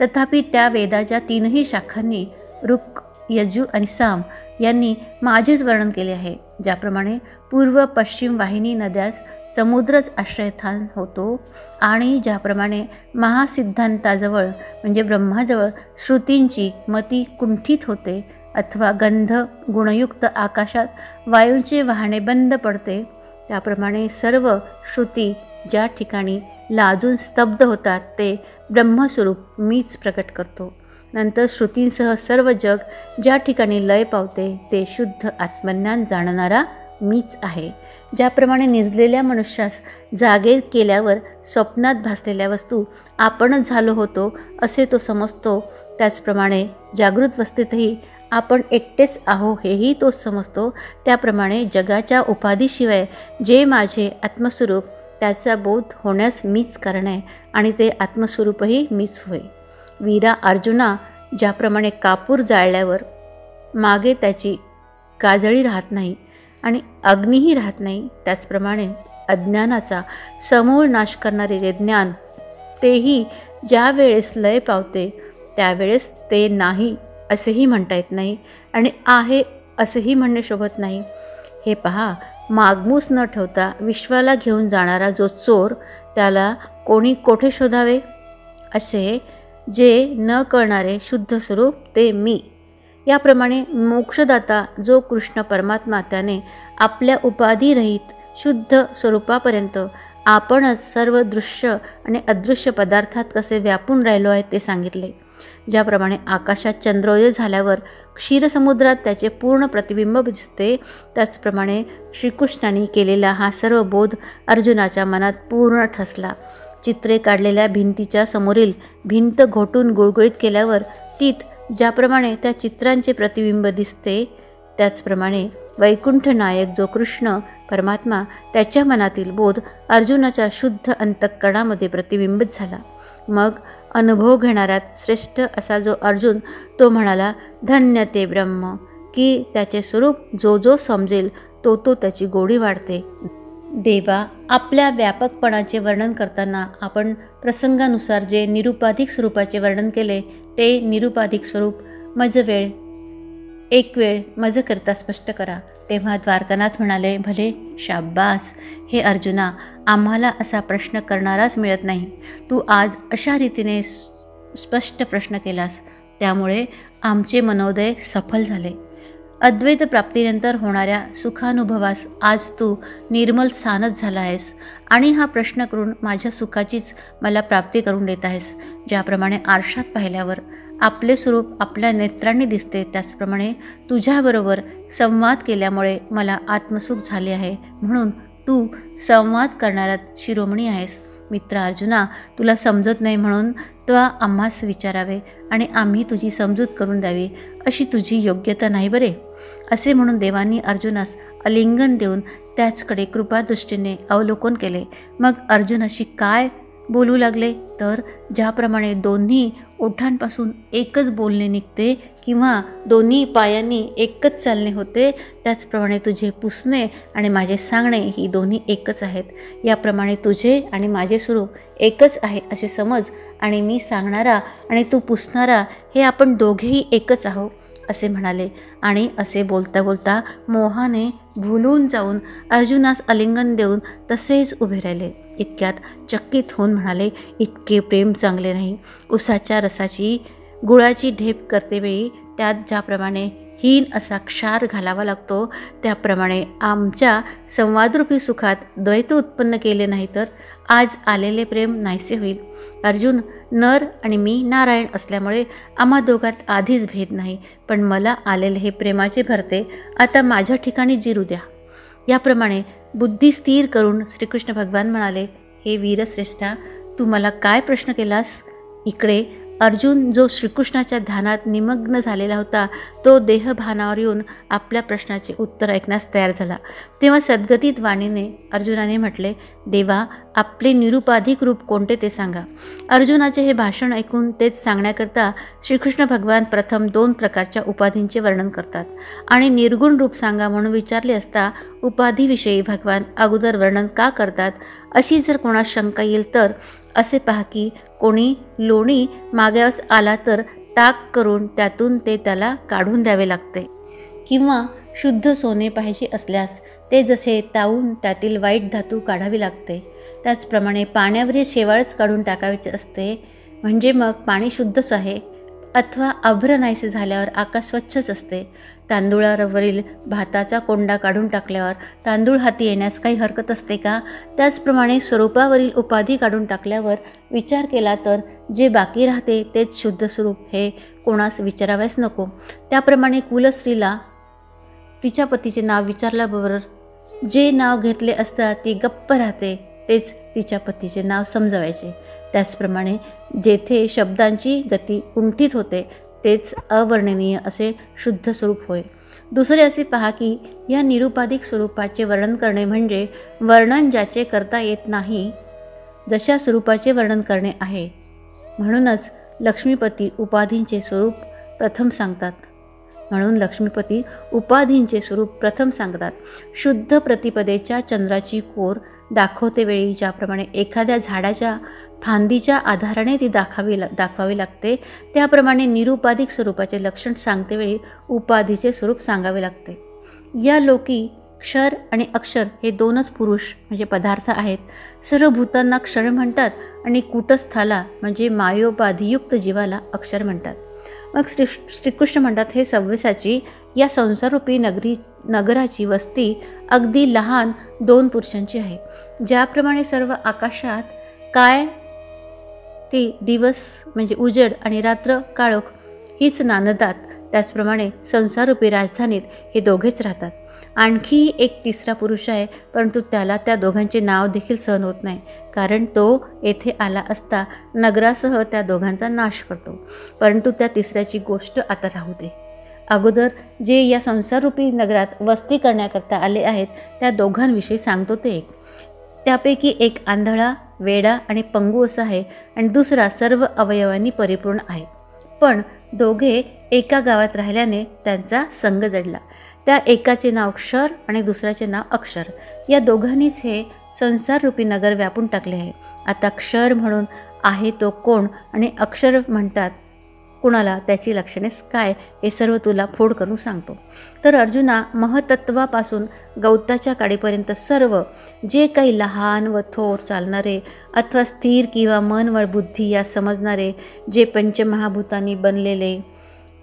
तथापि त्या वेदाच्या 3ही शाखांनी ऋक्, यजु आणि साम यांनी माझेच वर्णन केले आहे. ज्याप्रमाणे पूर्व पश्चिम वाहिनी नद्यास समुद्रच आश्रयस्थान होतो, आणि ज्याप्रमाणे महासिद्धांताजवळ म्हणजे ब्रह्माजवळ श्रुतींची मती कुंठित होते, अथवा गंध गुणयुक्त आकाशात वायूंचे वाहने बंद पडते, त्याप्रमाणे सर्व श्रुती ज्या ठिकाणी लाजून स्तब्ध होतात ते ब्रह्मस्वरूप मीच प्रकट करतो. नंतर श्रुतींसह सर्व जग ज्या ठिकाणी लय पावते ते शुद्ध आत्मज्ञान जाणणारा मीच आहे. ज्याप्रमाणे निजलेल्या मनुष्यास जागे केल्यावर स्वप्नात भासलेल्या वस्तू आपणच झालो होतो असे तो समजतो, त्याचप्रमाणे जागृत वस्थेतही आपण एकटेच आहो हेही तो समजतो. त्याप्रमाणे जगाच्या उपाधीशिवाय जे माझे आत्मस्वरूप त्याचा बोध होण्यास मीच कारण आहे, आणि ते आत्मस्वरूपही मीच होय. वीरा अर्जुना, ज्याप्रमाणे कापूर जाळल्यावर मागे त्याची काजळी राहत नाही आणि अग्नीही राहत नाही, त्याचप्रमाणे अज्ञानाचा समूळ नाश करणारे जे ज्ञान, तेही ज्या वेळेस लय पावते त्यावेळेस ते नाही असेही म्हणता येत नाही, आणि आहे असेही म्हणणे शोभत नाही. हे पहा, मागमूस न ठेवता विश्वाला घेऊन जाणारा जो चोर, त्याला कोणी कोठे शोधावे? असे जे न कळणारे शुद्ध स्वरूप ते मी. याप्रमाणे मोक्षदाता जो कृष्ण परमात्मा, त्याने आपल्या उपाधिरहित शुद्ध स्वरूपापर्यंत आपणच सर्व दृश्य आणि अदृश्य पदार्थात कसे व्यापून राहिलो आहे ते सांगितले. ज्याप्रमाणे आकाशात चंद्रोदय झाल्यावर क्षीरसमुद्रात त्याचे पूर्ण प्रतिबिंब दिसते, त्याचप्रमाणे श्रीकृष्णाने केलेला हा सर्व बोध अर्जुनाच्या मनात पूर्ण ठसला. चित्रे काढलेल्या भिंतीच्या समोरील भिंत घोटून गुळगुळीत केल्यावर तीत ज्याप्रमाणे त्या चित्रांचे प्रतिबिंब दिसते, त्याचप्रमाणे वैकुंठ नायक जो कृष्ण परमात्मा त्याच्या मनातील बोध अर्जुनाच्या शुद्ध अंतःकरणामध्ये प्रतिबिंबित झाला. मग अनुभव घेणाऱ्यात श्रेष्ठ असा जो अर्जुन तो म्हणाला, धन्य ते ब्रह्म, की त्याचे स्वरूप जो जो समजेल तो तो त्याची गोडी वाढते. देवा, आपल्या व्यापकपणाचे वर्णन करताना आपण प्रसंगानुसार जे निरुपाधिक स्वरूपाचे वर्णन केले ते निरुपाधिक स्वरूप एक वेळ मज करता स्पष्ट करा. तेव्हा द्वारकानाथ म्हणाले, भले शाब्बास, हे अर्जुना, आम्हाला असा प्रश्न करणाराच मिळत नाही. तू आज अशा रीतीने स्पष्ट प्रश्न केलास, त्यामुळे आमचे मनोदय सफल झाले. अद्वैत प्राप्तीनंतर होणाऱ्या सुखानुभवास आज तू निर्मल स्थानच झाला आहेस आणि हा प्रश्न करून माझ्या सुखाचीच मला प्राप्ती करून देत आहेस. ज्याप्रमाणे आरशात पाहिल्यावर आपले स्वरूप आपल्या नेत्रांनी दिसते, त्याचप्रमाणे तुझ्याबरोबर संवाद केल्यामुळे मला आत्मसुख झाले आहे. म्हणून तू संवाद करणाऱ्यात शिरोमणी आहेस. मित्र अर्जुना, तुला समजत नाही म्हणून तो आम्हास विचारावे आणि आम्ही तुझी समजूत करून द्यावी, अशी तुझी योग्यता नाही बरे. असे म्हणून देवांनी अर्जुनास आलिंगन देऊन त्याचकडे कृपादृष्टीने अवलोकन केले. मग अर्जुनाशी काय बोलू लागले तर, ज्याप्रमाणे दोन्ही ओठांपासून एकच बोलणे निघते किंवा दोन्ही पायांनी एकच चालणे होते, त्याचप्रमाणे तुझे पुसणे आणि माझे सांगणे ही दोन्ही एकच आहेत. याप्रमाणे तुझे आणि माझे स्वरूप एकच आहे असे समज, आणि मी सांगणारा आणि तू पुसणारा हे आपण दोघेही एकच आहोत असे म्हणाले. आणि असे बोलता बोलता मोहाने भुलून जाऊन अर्जुनास आलिंगन देऊन तसेच उभे राहिले. इतक्यात चकित होऊन म्हणाले, इतके प्रेम चांगले नाही. उसाच्या रसाची गुळाची ढेप करतेवेळी त्यात ज्याप्रमाणे हीन असा क्षार घालावा लागतो, त्याप्रमाणे आमच्या संवादरूपी सुखात द्वैत उत्पन्न केले नाही तर आज आलेले प्रेम नाहीसे होईल. अर्जुन, नर आणि मी नारायण असल्यामुळे आम्हा दोघात आधीच भेद नाही, पण मला आलेले हे प्रेमाचे भरते आता माझ्या ठिकाणी जिरू द्या. याप्रमाणे बुद्धी स्थिर करून श्रीकृष्ण भगवान म्हणाले, हे वीरश्रेष्ठा, तू मला काय प्रश्न केलास? इकडे अर्जुन जो श्रीकृष्णाच्या ध्यानात निमग्न झालेला होता, तो देहभानावर येऊन आपल्या प्रश्नाचे उत्तर ऐकण्यास तयार झाला. तेव्हा सद्गतीत वाणीने अर्जुनाने म्हटले, देवा, आपले निरुपाधिक रूप कोणते ते सांगा. अर्जुनाचे हे भाषण ऐकून तेच सांगण्याकरता श्रीकृष्ण भगवान प्रथम 2 प्रकारच्या उपाधींचे वर्णन करतात आणि निर्गुण रूप सांगा म्हणून विचारले असता उपाधीविषयी भगवान अगोदर वर्णन का करतात, अशी जर कोणास शंका येईल तर असे पहा की कोणी लोणी मागास आला तर ताक करून त्यातून ते त्याला काढून द्यावे लागते, किंवा शुद्ध सोने पाहिजे असल्यास ते जसे तावून त्यातील वाईट धातू काढावी लागते, त्याचप्रमाणे पाण्यावरील शेवाळच काढून टाकायचे असते, म्हणजे मग पाणी शुद्धच आहे. अथवा अभ्र नाहीसे झाल्यावर आकाश स्वच्छच असते. तांदूळावरील भाताचा कोंडा काढून टाकल्यावर तांदूळ हाती येण्यास काही हरकत असते का? त्याचप्रमाणे स्वरूपावरील उपाधी काढून टाकल्यावर विचार केला तर जे बाकी राहते तेच शुद्ध स्वरूप हे कोणास विचारावयास नको. त्याप्रमाणे कुलस्त्रीला तिच्या पतीचे नाव विचारल्याबरोबर जे नाव घेतले असता ती गप्प राहते तेच तिच्या पतीचे नाव समजवायचे. त्याचप्रमाणे जेथे शब्दांची गती कुंठित होते तेच अवर्णनीय असे शुद्ध स्वरूप होय. दुसरे असे पहा की या निरुपाधिक स्वरूपाचे वर्णन करणे म्हणजे वर्णन ज्याचे करता येत नाही, जशा स्वरूपाचे वर्णन करणे आहे. म्हणूनच लक्ष्मीपती उपाधींचे स्वरूप प्रथम सांगतात. शुद्ध प्रतिपदेच्या चंद्राची कोर दाखवते वेळी ज्याप्रमाणे एखाद्या झाडाच्या फांदीच्या आधाराने ती दाखवावी लागते, त्याप्रमाणे निरुपाधिक स्वरूपाचे लक्षण सांगते वेळी उपाधीचे स्वरूप सांगावे लागते. या लोकी क्षर आणि अक्षर हे 2च पुरुष म्हणजे पदार्थ आहेत. सर्व भूतांना क्षर म्हणतात आणि कूटस्थाला म्हणजे मायोपाधियुक्त जीवाला अक्षर म्हणतात. मग श्रीकृष्ण म्हणतात, हे सव्यसाची या संसाररूपी नगराची वस्ती अगदी लहान 2 पुरुषांची आहे. ज्याप्रमाणे सर्व आकाशात काय ते दिवस म्हणजे उजेड आणि रात्र काळोख हीच नांदतात, त्याचप्रमाणे संसाररूपी राजधानीत हे दोघेच राहतात. आणखी एक तिसरा पुरुष आहे, परंतु त्याला त्या दोघांचे नाव देखील सहन होत नाही, कारण तो येथे आला असता नगरासह त्या दोघांचा नाश करतो. परंतु त्या तिसऱ्याची गोष्ट आता राहू दे. अगोदर जे या संसाररूपी नगरात वस्ती करण्याकरता आले आहेत त्या दोघांविषयी सांगतो ते एक. त्यापैकी एक आंधळा, वेडा आणि पंगू असा आहे आणि दुसरा सर्व अवयवांनी परिपूर्ण आहे. पण दोघे एका गावात राहिल्याने त्यांचा संग जडला. त्या एकाचे नाव क्षर आणि दुसऱ्याचे नाव अक्षर. या दोघांनीच हे संसाररूपी नगर व्यापून टाकले आहे. आता क्षर म्हणून आहे तो कोण आणि अक्षर म्हणतात कुणाला, त्याची लक्षणे काय हे सर्व तुला फोड करून सांगतो. तर अर्जुना, महतत्वापासून गवताच्या काडीपर्यंत सर्व जे काही लहान व थोर चालणारे अथवा स्थिर किंवा मन व बुद्धी या समजणारे, जे पंचमहाभूतांनी बनलेले,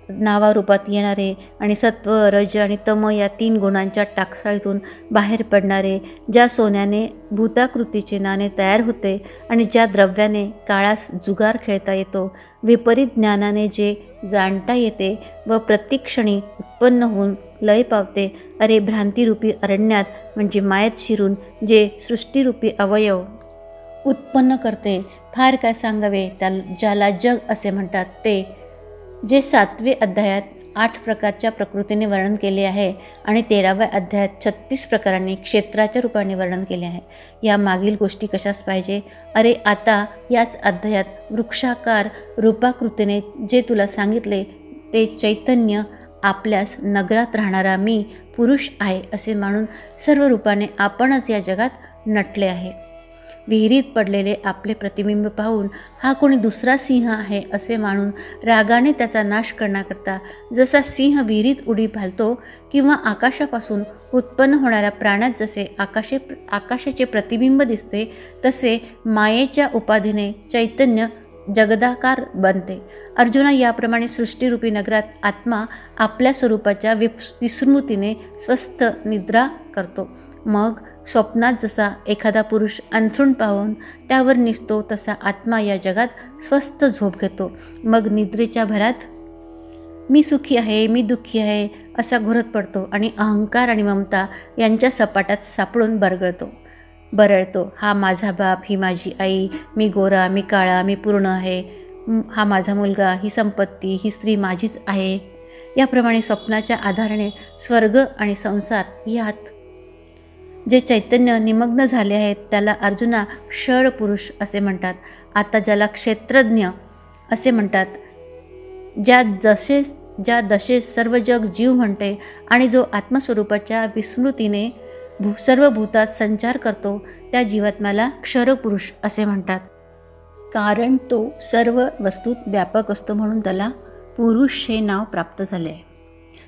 नावारूपात येणारे आणि सत्व, रज आणि तम या 3 गुणांच्या टाकसाळीतून बाहेर पडणारे, ज्या सोन्याने भूताकृतीचे नाणे तयार होते आणि ज्या द्रव्याने काळास जुगार खेळता येतो, विपरीत ज्ञानाने जे जाणता येते व प्रतिक्षणी उत्पन्न होऊन लय पावते, अरे भ्रांतिरूपी अरण्यात म्हणजे मायेत शिरून जे सृष्टीरूपी अवयव उत्पन्न करते, फार काय सांगावे, ज्याला जग असे म्हणतात, ते जे 7व्या अध्यायात 8 प्रकारच्या प्रकृतीने वर्णन केले आहे आणि 13व्या अध्यायात 36 प्रकारांनी क्षेत्राच्या रूपाने वर्णन केले आहे. या मागील गोष्टी कशाच पाहिजे? अरे आता याच अध्यायात वृक्षाकार रूपाकृतीने जे तुला सांगितले ते चैतन्य आपल्यास नगरात राहणारा मी पुरुष आहे असे मानून सर्व रूपाने आपणच या जगात नटले आहे. विहिरीत पडलेले आपले प्रतिबिंब पाहून हा कोणी दुसरा सिंह आहे असे मानून रागाने त्याचा नाश करण्याकरता जसा सिंह विहिरीत उडी घालतो किंवा आकाशापासून उत्पन्न होणाऱ्या प्राण्यात जसे आकाशाचे प्रतिबिंब दिसते, तसे मायेच्या उपाधीने चैतन्य जगदाकार बनते. अर्जुना, याप्रमाणे सृष्टीरूपी नगरात आत्मा आपल्या स्वरूपाच्या विस्मृतीने स्वस्थ निद्रा करतो. मग स्वप्नात जसा एखादा पुरुष अंथरूण पाहून त्यावर निसतो, तसा आत्मा या जगात स्वस्थ झोप घेतो. मग निद्रेच्या भरात मी सुखी आहे, मी दुःखी आहे असा घोरत पडतो आणि अहंकार आणि ममता यांच्या सपाटात सापडून बरळतो. हा माझा बाप, ही माझी आई, मी गोरा, मी काळा, मी पूर्ण आहे, हा माझा मुलगा, ही संपत्ती, ही स्त्री माझीच आहे. याप्रमाणे स्वप्नाच्या आधाराने स्वर्ग आणि संसार यात जे चैतन्य निमग्न झाले आहेत त्याला अर्जुना क्षर पुरुष असे म्हणतात. आता ज्याला क्षेत्रज्ञ असे म्हणतात, ज्या दशे सर्व जग जीव म्हणते आणि जो आत्मस्वरूपाच्या विस्मृतीने सर्व भूतात संचार करतो, त्या जीवात्म्याला क्षरपुरुष असे म्हणतात. कारण तो सर्व वस्तूत व्यापक असतो म्हणून त्याला पुरुष हे नाव प्राप्त झाले.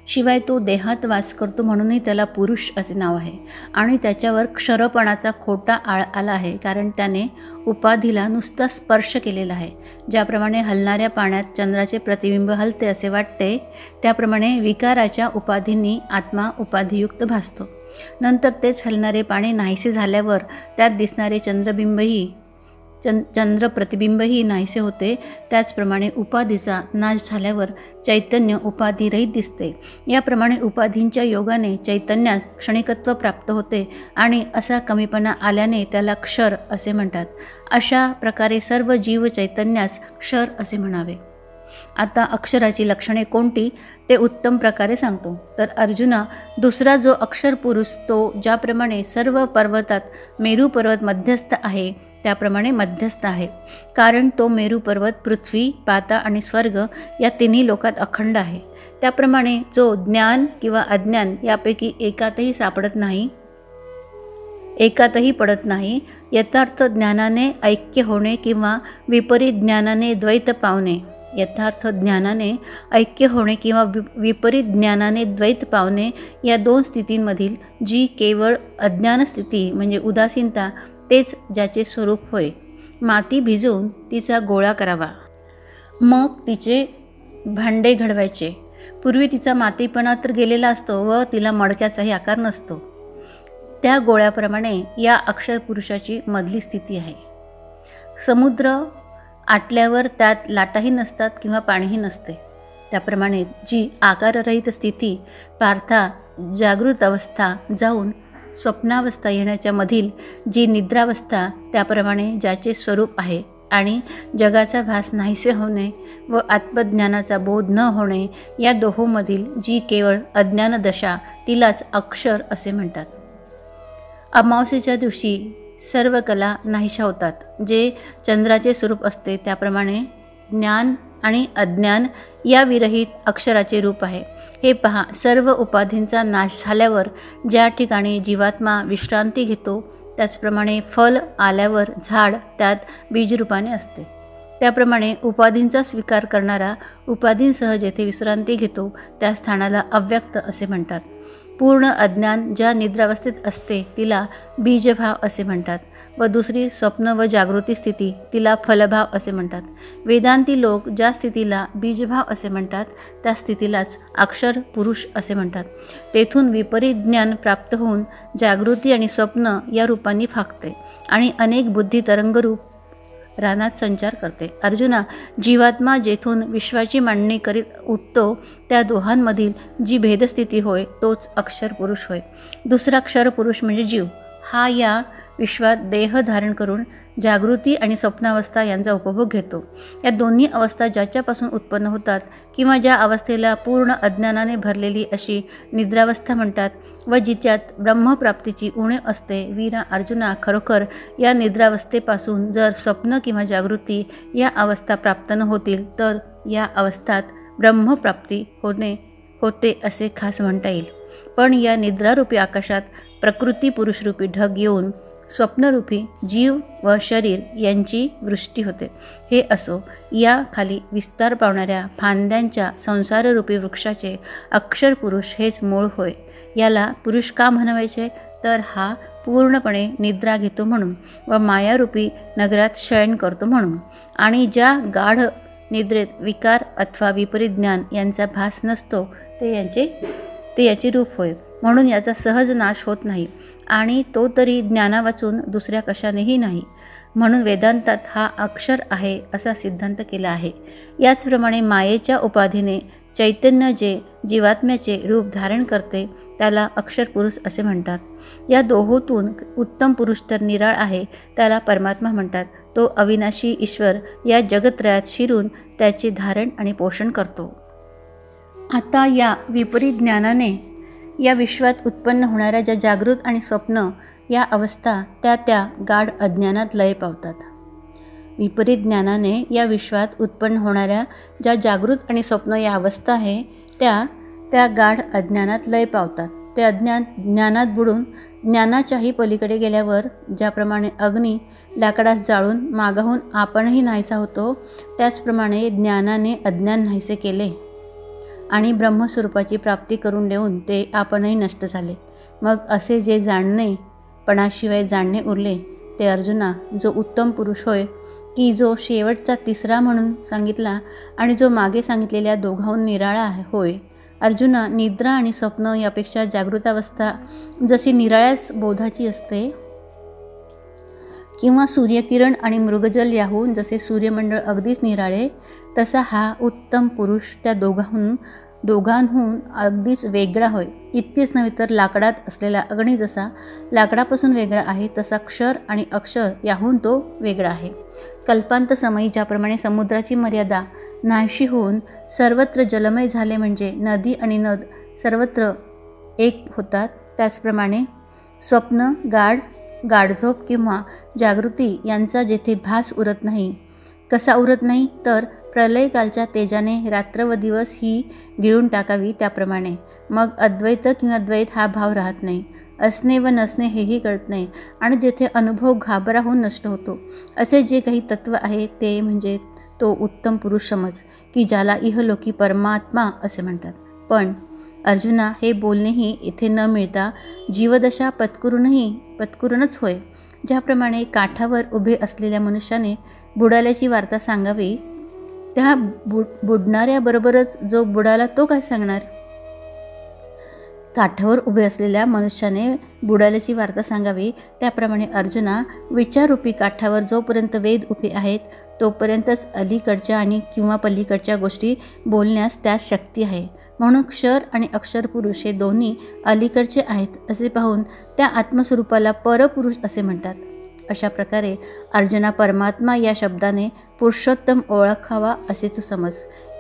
शिवाय तो देहात वास करतो म्हणूनही त्याला पुरुष असे नाव आहे. आणि त्याच्यावर क्षरपणाचा खोटा आळ आला आहे, कारण त्याने उपाधीला नुसता स्पर्श केलेला आहे. ज्याप्रमाणे हलणाऱ्या पाण्यात चंद्राचे प्रतिबिंब हलते असे वाटते, त्याप्रमाणे विकाराच्या उपाधींनी आत्मा उपाधियुक्त भासतो. नंतर तेच हलणारे पाणी नाहीसे झाल्यावर त्यात दिसणारे चंद्र प्रतिबिंबही नाहीसे होते. त्याचप्रमाणे उपाधीचा नाश झाल्यावर चैतन्य उपाधिरहित दिसते. याप्रमाणे उपाधींच्या योगाने चैतन्यास क्षणिकत्व प्राप्त होते आणि असा कमीपणा आल्याने त्याला क्षर असे म्हणतात. अशा प्रकारे सर्व जीव चैतन्यास क्षर असे म्हणावे. आता अक्षराची लक्षणे कोणती ते उत्तम प्रकारे सांगतो. तर अर्जुना, दुसरा जो अक्षर पुरुष तो ज्याप्रमाणे सर्व पर्वतात मेरू पर्वत मध्यस्थ आहे त्याप्रमाणे मध्यस्थ आहे. कारण तो मेरू पर्वत पृथ्वी, पाताळ आणि स्वर्ग या 3 लोकात अखंड आहे. त्याप्रमाणे जो ज्ञान किंवा अज्ञान यापैकी एकातही पडत नाही. यथार्थ ज्ञानाने ऐक्य होणे किंवा विपरीत ज्ञानाने द्वैत पावणे. यथार्थ ज्ञानाने ऐक्य होणे किंवा विपरीत ज्ञानाने द्वैत पावणे या 2 स्थितींमधील जी केवळ अज्ञान स्थिती म्हणजे उदासीनता, तेच ज्याचे स्वरूप होय. माती भिजवून तिचा गोळा करावा, मग तिचे भांडे घडवायचे पूर्वी तिचा मातीपणा तर गेलेला असतो व तिला मडक्याचाही आकार नसतो. त्या गोळ्याप्रमाणे या अक्षर पुरुषाची मधली स्थिती आहे. समुद्र आटल्यावर त्यात लाटाही नसतात किंवा पाणीही नसते. त्याप्रमाणे जी आकाररहित स्थिती पार्था जागृत अवस्था जाऊन स्वप्नावस्था येण्याच्या मधील जी निद्रावस्था, त्याप्रमाणे ज्याचे स्वरूप आहे आणि जगाचा भास नाहीसे होणे व आत्मज्ञानाचा बोध न होणे, या दोहोंमधील जी केवळ अज्ञान दशा, तिलाच अक्षर असे म्हणतात. अमावस्येच्या दिवशी सर्व कला नाहीशा होतात. जे चंद्राचे स्वरूप असते त्याप्रमाणे ज्ञान आणि अज्ञान या विरहित अक्षराचे रूप आहे. हे पहा, सर्व उपाधींचा नाश झाल्यावर ज्या ठिकाणी जीवात्मा विश्रांती घेतो, त्याचप्रमाणे फल आल्यावर झाड त्यात बीजरूपाने असते. त्याप्रमाणे उपाधींचा स्वीकार करणारा उपाधींसह जेथे विश्रांती घेतो त्या स्थानाला अव्यक्त असे म्हणतात. पूर्ण अज्ञान ज्या निद्रावस्थेत असते तिला बीजभाव असे म्हणतात व दुसरी स्वप्न व जागृती स्थिती तिला फलभाव असे म्हणतात. वेदांती लोक ज्या स्थितीला बीजभाव असे म्हणतात त्या स्थितीलाच अक्षर पुरुष असे म्हणतात. तेथून विपरीत ज्ञान प्राप्त होऊन जागृती आणि स्वप्न या रूपांनी फाकते आणि अनेक बुद्धी तरंगरूप रानात संचार करते. अर्जुना, जीवात्मा जेथून विश्वाची मांडणी करीत उठतो त्या दोहांमधील जी भेदस्थिती होय तोच अक्षर पुरुष होय. दुसरा क्षर पुरुष म्हणजे जीव. हा या विश्वात देह धारण करून जागृती आणि स्वप्नावस्था यांचा उपभोग घेतो. या दोन्ही अवस्था ज्याच्यापासून उत्पन्न होतात किंवा ज्या अवस्थेला पूर्ण अज्ञानाने भरलेली अशी निद्रावस्था म्हणतात व जिच्यात ब्रह्मप्राप्तीची उणीव असते. वीरा अर्जुना, खरोखर या निद्रावस्थेपासून जर स्वप्न किंवा जागृती या अवस्था प्राप्त न होतील तर या अवस्थात ब्रह्मप्राप्ती होते असे खास म्हणता येईल. पण या निद्रारूपी आकाशात प्रकृती पुरुषरूपी ढग येऊन स्वप्नरूपी जीव व शरीर यांची वृष्टी होते. हे असो, या खाली विस्तार पावणाऱ्या फांद्यांच्या संसाररूपी वृक्षाचे अक्षर पुरुष हेच मूळ होय. याला पुरुष का म्हणायचे तर हा पूर्णपणे निद्रा घेतो म्हणून व मायारूपी नगरात शयन करतो म्हणून, आणि ज्या गाढ निद्रेत विकार अथवा विपरीत ज्ञान यांचा भास नसतो ते याचे रूप होय. म्हणून याचा सहज नाश होत नाही आणि तो तरी ज्ञानावाचून दुसऱ्या कशानेही नाही. म्हणून वेदांतात हा अक्षर आहे असा सिद्धांत केला आहे. याचप्रमाणे मायेच्या उपाधीने चैतन्य जे जीवात्म्याचे रूप धारण करते त्याला अक्षर पुरुष असे म्हणतात. या दोहोतून उत्तम पुरुष तर निराळ आहे, त्याला परमात्मा म्हणतात. तो अविनाशी ईश्वर या जगत्रयात शिरून त्याचे धारण आणि पोषण करतो. आता या विपरीत ज्ञानाने या विश्वात उत्पन्न होणाऱ्या ज्या जागृत आणि स्वप्न या अवस्था त्या गाढ अज्ञानात लय पावतात. विपरीत ज्ञानाने या विश्वात उत्पन्न होणाऱ्या ज्या जागृत आणि स्वप्न या अवस्था आहे त्या गाढ अज्ञानात लय पावतात. ते अज्ञान ज्ञानात बुडून ज्ञानाच्याही पलीकडे गेल्यावर ज्याप्रमाणे अग्नी लाकडास जाळून मागाहून आपणही नाहीसा होतो, त्याचप्रमाणे ज्ञानाने अज्ञान नाहीसे केले आणि ब्रह्मस्वरूपाची प्राप्ती करून देऊन ते आपणही नष्ट झाले. मग असे जे जाणणे पणाशिवाय जाणणे उरले ते अर्जुना, जो उत्तम पुरुष होय की जो शेवटचा तिसरा म्हणून सांगितला आणि जो मागे सांगितलेल्या दोघांहून निराळा होय. अर्जुना, निद्रा आणि स्वप्न यापेक्षा जागृतावस्था जशी निराळ्याच बोधाची असते किंवा सूर्यकिरण आणि मृगजल याहून जसे सूर्यमंडळ अगदीच निराळे, तसा हा उत्तम पुरुष त्या दोघांहून अगदीच वेगळा होय. इतकेच नव्हे तर लाकडात असलेला अग्नी जसा लाकडापासून वेगळा आहे तसा क्षर आणि अक्षर याहून तो वेगळा आहे. कल्पांत समयी ज्याप्रमाणे समुद्राची मर्यादा नाहीशी होऊन सर्वत्र जलमय झाले म्हणजे नदी आणि नद सर्वत्र एक होतात, त्याचप्रमाणे स्वप्न गाढझोप किंवा जागृती यांचा जेथे भास उरत नाही. कसा उरत नाही तर प्रलयकालच्या तेजाने रात्र व दिवस ही गिळून टाकावी त्याप्रमाणे. मग अद्वैत किंवा द्वैत हा भाव राहत नाही. असणे व नसणे हेही कळत नाही आणि जेथे अनुभव घाबरा होऊन नष्ट होतो असे जे काही तत्व आहे ते म्हणजे तो उत्तम पुरुष समज की ज्याला इहलोकी परमात्मा असे म्हणतात. पण अर्जुना, हे बोलणेही इथे न मिळता जीवदशा पत्करूनच होय. ज्याप्रमाणे काठावर उभे असलेल्या मनुष्याने बुडाल्याची वार्ता सांगावी त्या बुडणाऱ्याबरोबरच जो बुडाला तो काय सांगणार? काठावर उभे असलेल्या मनुष्याने बुडाल्याची वार्ता सांगावी, त्याप्रमाणे अर्जुना, विचाररूपी काठावर जोपर्यंत वेद उभे आहेत तोपर्यंतच अलीकडच्या आणि किंवा पलीकडच्या गोष्टी बोलण्यास त्यास शक्ती आहे. म्हणून क्षर आणि अक्षर पुरुष हे दोन्ही अलीकडचे आहेत असे पाहून त्या आत्मस्वरूपाला परपुरुष असे म्हणतात. अशा प्रकारे अर्जुना, परमात्मा या शब्दाने पुरुषोत्तम ओळखावा असे तू समज.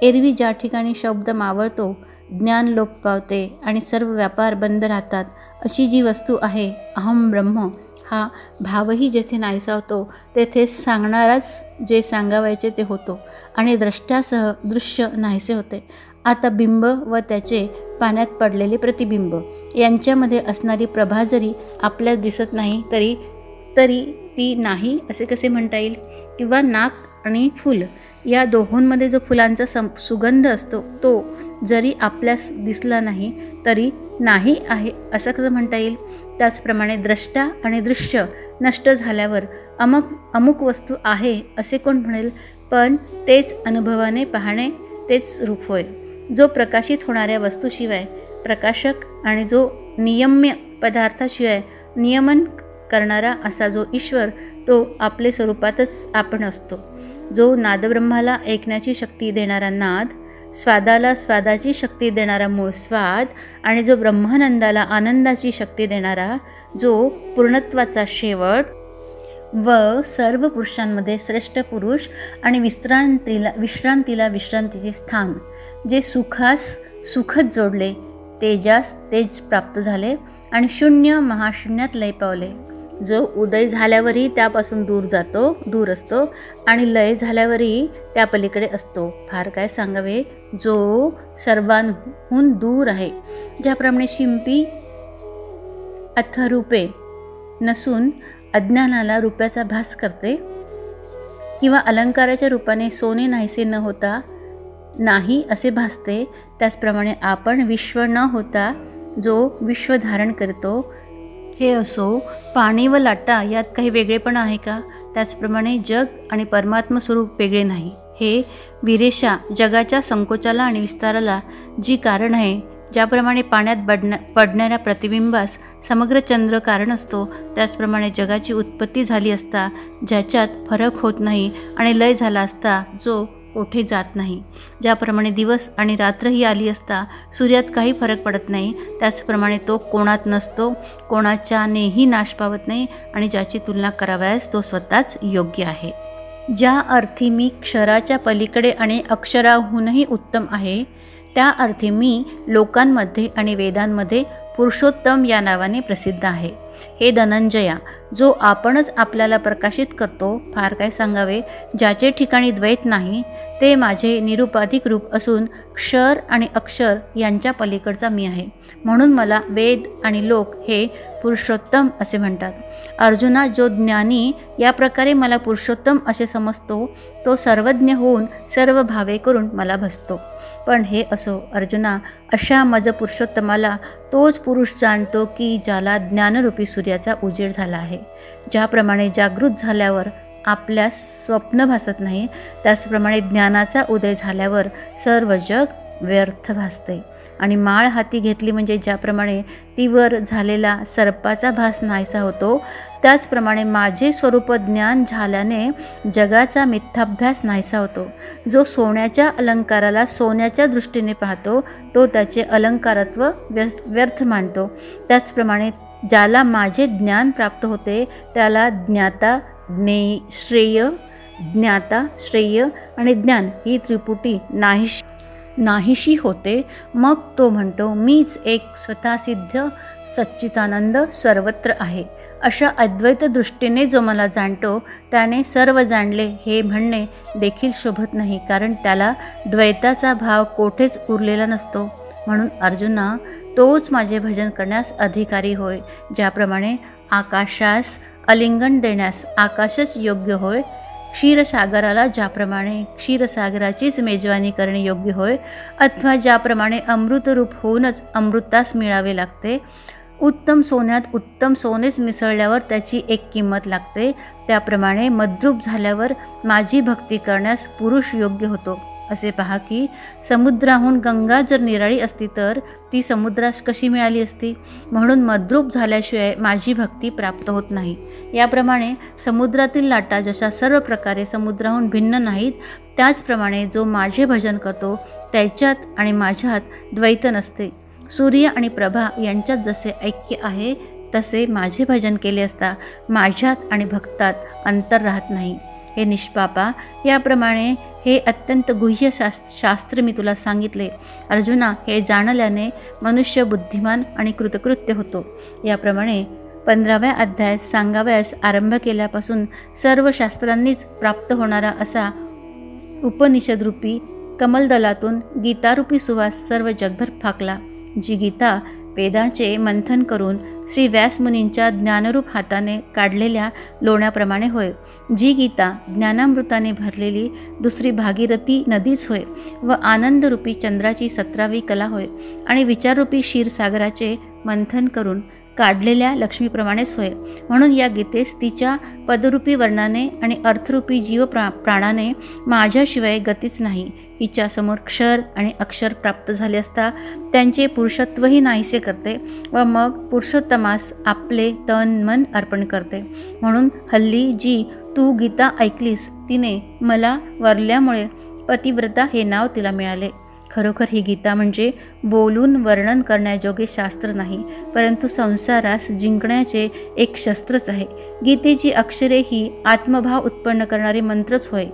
एरवी ज्या ठिकाणी शब्द मावळतो, ज्ञान लोप पावते आणि सर्व व्यापार बंद राहतात अशी जी वस्तू आहे अहम ब्रह्म, हा भावही जेथे नाहीसा होतो तेथे सांगणाराच जे सांगावायचे ते होतो आणि द्रष्ट्यासह दृश्य नाहीसे होते. आता बिंब व त्याचे पाण्यात पडलेले प्रतिबिंब यांच्यामध्ये असणारी प्रभा जरी आपल्यास दिसत नाही तरी ती नाही असे कसे म्हणता येईल? किंवा नाक आणि फूल या दोहोंमध्ये जो फुलांचा सुगंध असतो तो जरी आपल्यास दिसला नाही तरी नाही आहे असं कसं म्हणता येईल? त्याचप्रमाणे द्रष्टा आणि दृश्य नष्ट झाल्यावर अमुक वस्तू आहे असे कोण म्हणेल? पण तेच अनुभवाने पाहणे तेच रूप होय. जो प्रकाशित होणाऱ्या वस्तूशिवाय प्रकाशक आणि जो नियम्य पदार्थाशिवाय नियमन करणारा असा जो ईश्वर, तो आपले स्वरूपातच आपण असतो. जो नादब्रह्माला ऐकण्याची शक्ती देणारा नाद, स्वादाला स्वादाची शक्ती देणारा मूळ स्वाद आणि जो ब्रह्मानंदाला आनंदाची शक्ती देणारा जो पूर्णत्वाचा शेवट व सर्व पुरुषांमध्ये श्रेष्ठ पुरुष आणि विश्रांतीला विश्रांतीचे स्थान, जे सुखास सुखच जोडले, तेजास तेज प्राप्त झाले आणि शून्य महाशून्यात लय पावले. जो उदय झाल्यावरही त्यापासून दूर असतो आणि लय झाल्यावरही त्या पलीकडे असतो. फार काय सांगावे, जो सर्वांहून दूर आहे. ज्याप्रमाणे शिंपी अथवा रूपे नसून अज्ञानाला रूपाचा भास करते किंवा अलंकाराच्या रूपाने सोने नाहीसे न होता नाही असे भासते, त्याचप्रमाणे आपण विश्व न होता जो विश्व धारण करतो. हे असो, पाणी व लाटा यात काही वेगळेपणा आहे का? त्याचप्रमाणे जग आणि परमात्म स्वरूप वेगळे नाही. हे विरेशा, जगाच्या संकोचाला आणि विस्ताराला जी कारण आहे, ज्याप्रमाणे पाण्यात पडणाऱ्या प्रतिबिंबास समग्र चंद्र कारण असतो, त्याचप्रमाणे जगाची उत्पत्ती झाली असता ज्याच्यात फरक होत नाही आणि लय झाला असता जो कोठे जात नाही, ज्याप्रमाणे दिवस आणि रात्रही आली असता सूर्यात काही फरक पडत नाही, त्याचप्रमाणे तो कोणात नसतो, कोणाच्यानेही नाश पावत नाही आणि ज्याची तुलना करावयास तो स्वतःच योग्य आहे. ज्या अर्थी मी क्षराच्या पलीकडे आणि अक्षराहूनही उत्तम आहे, त्या अर्थी मी लोकांमध्ये आणि वेदांमध्ये पुरुषोत्तम या नावाने प्रसिद्ध आहे. हे धनंजया, जो आपणच आपल्याला प्रकाशित करतो, फार काय सांगावे, ज्याचे ठिकाणी द्वैत नाही, ते माझे निरुपाधिक रूप असून क्षर आणि अक्षर यांच्या पलीकडचा मी आहे. म्हणून मला वेद आणि लोक हे पुरुषोत्तम असे म्हणतात. अर्जुना, जो ज्ञानी या प्रकारे मला पुरुषोत्तम असे समजतो, तो सर्वज्ञ होऊन सर्व भावे करून मला भजतो. पण हे असो अर्जुना, अशा मज पुरुषोत्तमाला तोच पुरुष जाणतो की ज्याला ज्ञानरूपी सूर्याचा उजेड झाला आहे. ज्याप्रमाणे जागृत झाल्यावर आपल्या स्वप्न भासत नाही, त्याचप्रमाणे ज्ञानाचा उदय झाल्यावर सर्व जग व्यर्थ भासते. आणि माळ हाती घेतली म्हणजे ज्याप्रमाणे तीवर झालेला सर्पाचा भास नाहीसा होतो, त्याचप्रमाणे माझे स्वरूप ज्ञान झाल्याने जगाचा मिथ्याभ्यास नाहीसा होतो. जो सोन्याच्या अलंकाराला सोन्याच्या दृष्टीने पाहतो, तो त्याचे अलंकारत्व व्यर्थ मानतो. त्याचप्रमाणे ज्याला माझे ज्ञान प्राप्त होते, त्याला ज्ञाता श्रेय आणि ज्ञान ही त्रिपुटी नाहीशी होते. मग तो म्हणतो, मीच एक स्वतःसिद्ध सच्चिदानंद सर्वत्र आहे. अशा अद्वैत दृष्टीने जो मला जाणतो, त्याने सर्व जाणले हे म्हणणे देखील शोभत नाही, कारण त्याला द्वैताचा भाव कोठेच उरलेला नसतो. म्हणून अर्जुना, तोच माझे भजन करण्यास अधिकारी होय. ज्याप्रमाणे आकाशास आलिंगन देण्यास आकाशच योग्य होय, क्षीरसागराला ज्याप्रमाणे क्षीरसागराचीच मेजवानी करणे योग्य होय, अथवा ज्याप्रमाणे अमृतरूप होऊनच अमृतास मिळावे लागते, उत्तम सोन्यात उत्तम सोनेच मिसळल्यावर त्याची एक किंमत लागते, त्याप्रमाणे मद्रूप झाल्यावर माझी भक्ती करण्यास पुरुष योग्य होतो. असे पहा की समुद्राहून गंगा जर निराळी असती तर ती समुद्रास कशी मिळाली असती. म्हणून मद्रूप झाल्याशिवाय माझी भक्ती प्राप्त होत नाही. याप्रमाणे समुद्रातील लाटा जशा सर्व प्रकारे समुद्राहून भिन्न नाहीत, त्याचप्रमाणे जो माझे भजन करतो त्याच्यात आणि माझ्यात द्वैत नसते. सूर्य आणि प्रभा यांच्यात जसे ऐक्य आहे तसे माझे भजन केले असता माझ्यात आणि भक्तात अंतर राहत नाही. हे निष्पापा, याप्रमाणे हे अत्यंत गुह्य शास्त्र मी तुला सांगितले. अर्जुना, हे जाणल्याने मनुष्य बुद्धिमान आणि कृतकृत्य होतो. याप्रमाणे 15व्या अध्यायात सांगावयास आरंभ केल्यापासून सर्व शास्त्रांनीच प्राप्त होणारा असा उपनिषदरूपी कमलदलातून गीतारूपी सुवास सर्व जगभर फाकला. जी गीता वेदाचे मंथन करून श्री व्यासमुनींच्या ज्ञानरूप हाताने काढलेल्या लोण्याप्रमाणे होय. जी गीता ज्ञानामृताने भरलेली दुसरी भागीरथी नदीच होय व आनंदरूपी चंद्राची 17वी कला होय आणि विचाररूपी क्षीरसागराचे मंथन करून काढलेल्या लक्ष्मीप्रमाणेच होय. म्हणून या गीतेस तिच्या पदरूपी वर्णाने आणि अर्थरूपी जीव प्राणाने माझ्याशिवाय गतीच नाही. हिच्या समोर क्षर आणि अक्षर प्राप्त झाले असता त्यांचे पुरुषत्वही नाहीसे करते व मग पुरुषोत्तमास आपले तन मन अर्पण करते. म्हणून हल्ली जी तू गीता ऐकलीस तिने मला वरल्यामुळे पतिव्रता हे नाव तिला मिळाले. खरोखर ही गीता म्हणजे बोलून वर्णन करण्याजोगे शास्त्र नाही, परंतु संसारास जिंकण्याचे एक शस्त्रच आहे. गीतेची अक्षरे ही आत्मभाव उत्पन्न करणारे मंत्रच होय.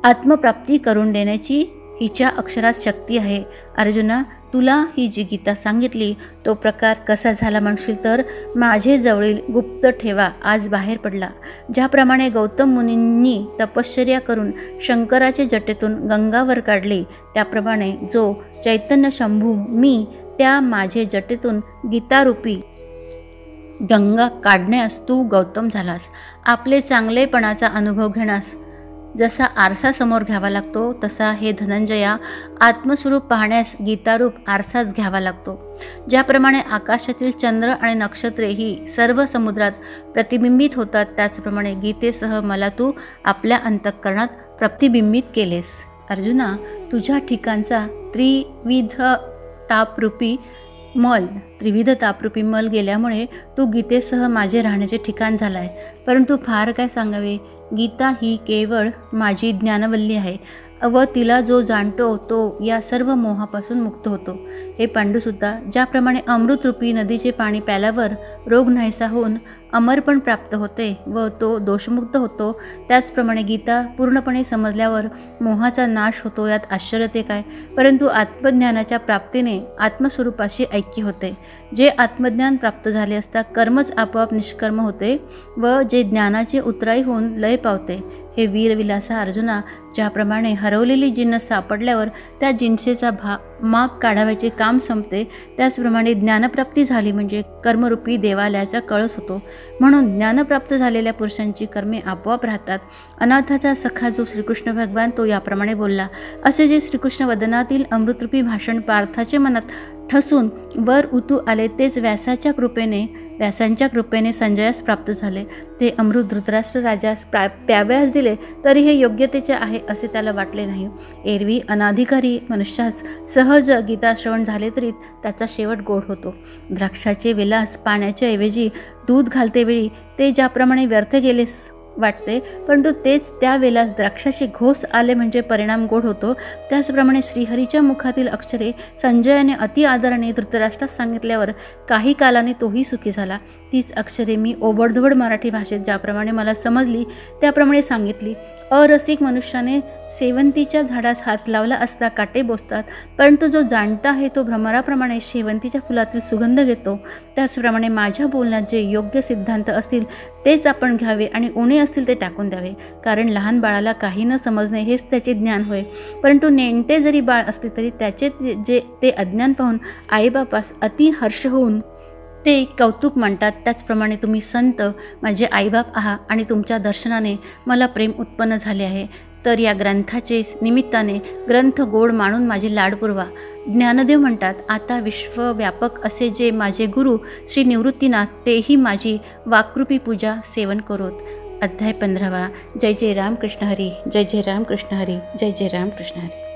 आत्मप्राप्ती करून देण्याची हिच्या अक्षरात शक्ती आहे. अर्जुना, तुला ही जी गीता सांगितली तो प्रकार कसा झाला म्हणशील तर माझे जवळील गुप्त ठेवा आज बाहेर पडला. ज्याप्रमाणे गौतम मुनींनी तपश्चर्या करून शंकराचे जटेतून गंगावर काढले, त्याप्रमाणे जो चैतन्य शंभू मी त्या माझे जटेतून गीतारूपी गंगा काढण्यास तू गौतम झालास. आपले चांगलेपणाचा अनुभव घेण्यास जसा आरसा समोर घ्यावा लागतो तसा हे धनंजया आत्मस्वरूप पाहण्यास गीतारूप आरसाच घ्यावा लागतो. ज्याप्रमाणे आकाशातील चंद्र आणि नक्षत्रे ही सर्व समुद्रात प्रतिबिंबित होतात, त्याचप्रमाणे गीतेसह मला तू आपल्या अंतःकरणात प्रतिबिंबित केलेस. अर्जुना, तुझ्या ठिकाणचा त्रिविध तापरूपी मल गेल्यामुळे तू गीतेसह माझे राहण्याचे ठिकाण झाला आहे. परंतु फार काय सांगावे, गीता ही केवळ माझी ज्ञानवल्ली आहे व तिला जो जाणतो तो या सर्व मोहापासून मुक्त होतो. हे पांडुसुद्धा, ज्याप्रमाणे अमृतरूपी नदीचे पाणी प्याल्यावर रोग नाहीसा होऊन अमरपण प्राप्त होते व तो दोषमुक्त होतो, त्याचप्रमाणे गीता पूर्णपणे समजल्यावर मोहाचा नाश होतो. यात आश्चर्य ते काय. परंतु आत्मज्ञानाच्या प्राप्तीने आत्मस्वरूपाशी ऐक्य होते. जे आत्मज्ञान प्राप्त झाले असता कर्मच आपोआप निष्कर्म होते व जे ज्ञानाची उतराई होऊन लय पावते. हे वीरविलासा अर्जुना, ज्याप्रमाणे हरवलेली जिन्नस सापडल्यावर त्या जिन्सेचा माग काढावयाचे काम संपते, त्याचप्रमाणे ज्ञानप्राप्ती झाली म्हणजे कर्मरूपी देवालयाचा कळस होतो. म्हणून ज्ञानप्राप्त झालेल्या पुरुषांची कर्मे आपोआप राहतात. अनाथाचा सखा जो श्रीकृष्ण भगवान तो याप्रमाणे बोलला. असे जे श्रीकृष्ण वदनातील अमृतरूपी भाषण पार्थाचे मनात ठसून वर उतू आले तेच व्यासांच्या कृपेने संजयास प्राप्त झाले. ते अमृत धृतराष्ट्र राजास प्याव्यास दिले तरी हे योग्यतेचे आहे असे त्याला वाटले नाही. एरवी अनाधिकारी मनुष्यास सहज गीता श्रवण झाले तरी त्याचा शेवट गोड होतो. द्राक्षाचे विलास पाण्याच्या ऐवजी दूध घालते वेळी ते ज्याप्रमाणे व्यर्थ गेलेस वाटते, परंतु तेच त्यावेळेस द्राक्षाचे घोस आले म्हणजे परिणाम गोड होतो. त्याचप्रमाणे श्रीहरीच्या मुखातील अक्षरे संजयाने अति आदराने धृतराष्ट्रास सांगितल्यावर काही कालाने तोही सुखी झाला. तीच अक्षरे मी ओबडधोबड मराठी भाषेत ज्याप्रमाणे मला समजली त्याप्रमाणे सांगितली. अरसिक मनुष्याने शेवंतीच्या झाडास हात लावला असता काटे बोसतात, परंतु जो जाणता आहे तो भ्रमराप्रमाणे शेवंतीच्या फुलातील सुगंध घेतो. त्याचप्रमाणे माझ्या बोलण्यात जे योग्य सिद्धांत असतील तेच आपण घ्यावे आणि उणे असतील ते टाकून द्यावे. कारण लहान बाळाला काही न समजणे हेच त्याचे ज्ञान होय. परंतु नेणते जरी बाळ असले तरी त्याचे ते अज्ञान पाहून आईबापास अति हर्ष होऊन ते कौतुक म्हणतात. त्याचप्रमाणे तुम्ही संत माझे आईबाप आहात आणि तुमच्या दर्शनाने मला प्रेम उत्पन्न झाले आहे. तर या ग्रंथाचे निमित्ताने ग्रंथ गोड मानून माझे लाड पुरवा. ज्ञानदेव म्हणतात, आता विश्वव्यापक असे जे माझे गुरु श्री निवृत्तीनाथ तेही माझी वाक्कृपी पूजा सेवन करोत. अध्याय 15. जय जय राम कृष्ण हरी. जय जय राम कृष्ण हरी. जय जय राम कृष्ण हरी.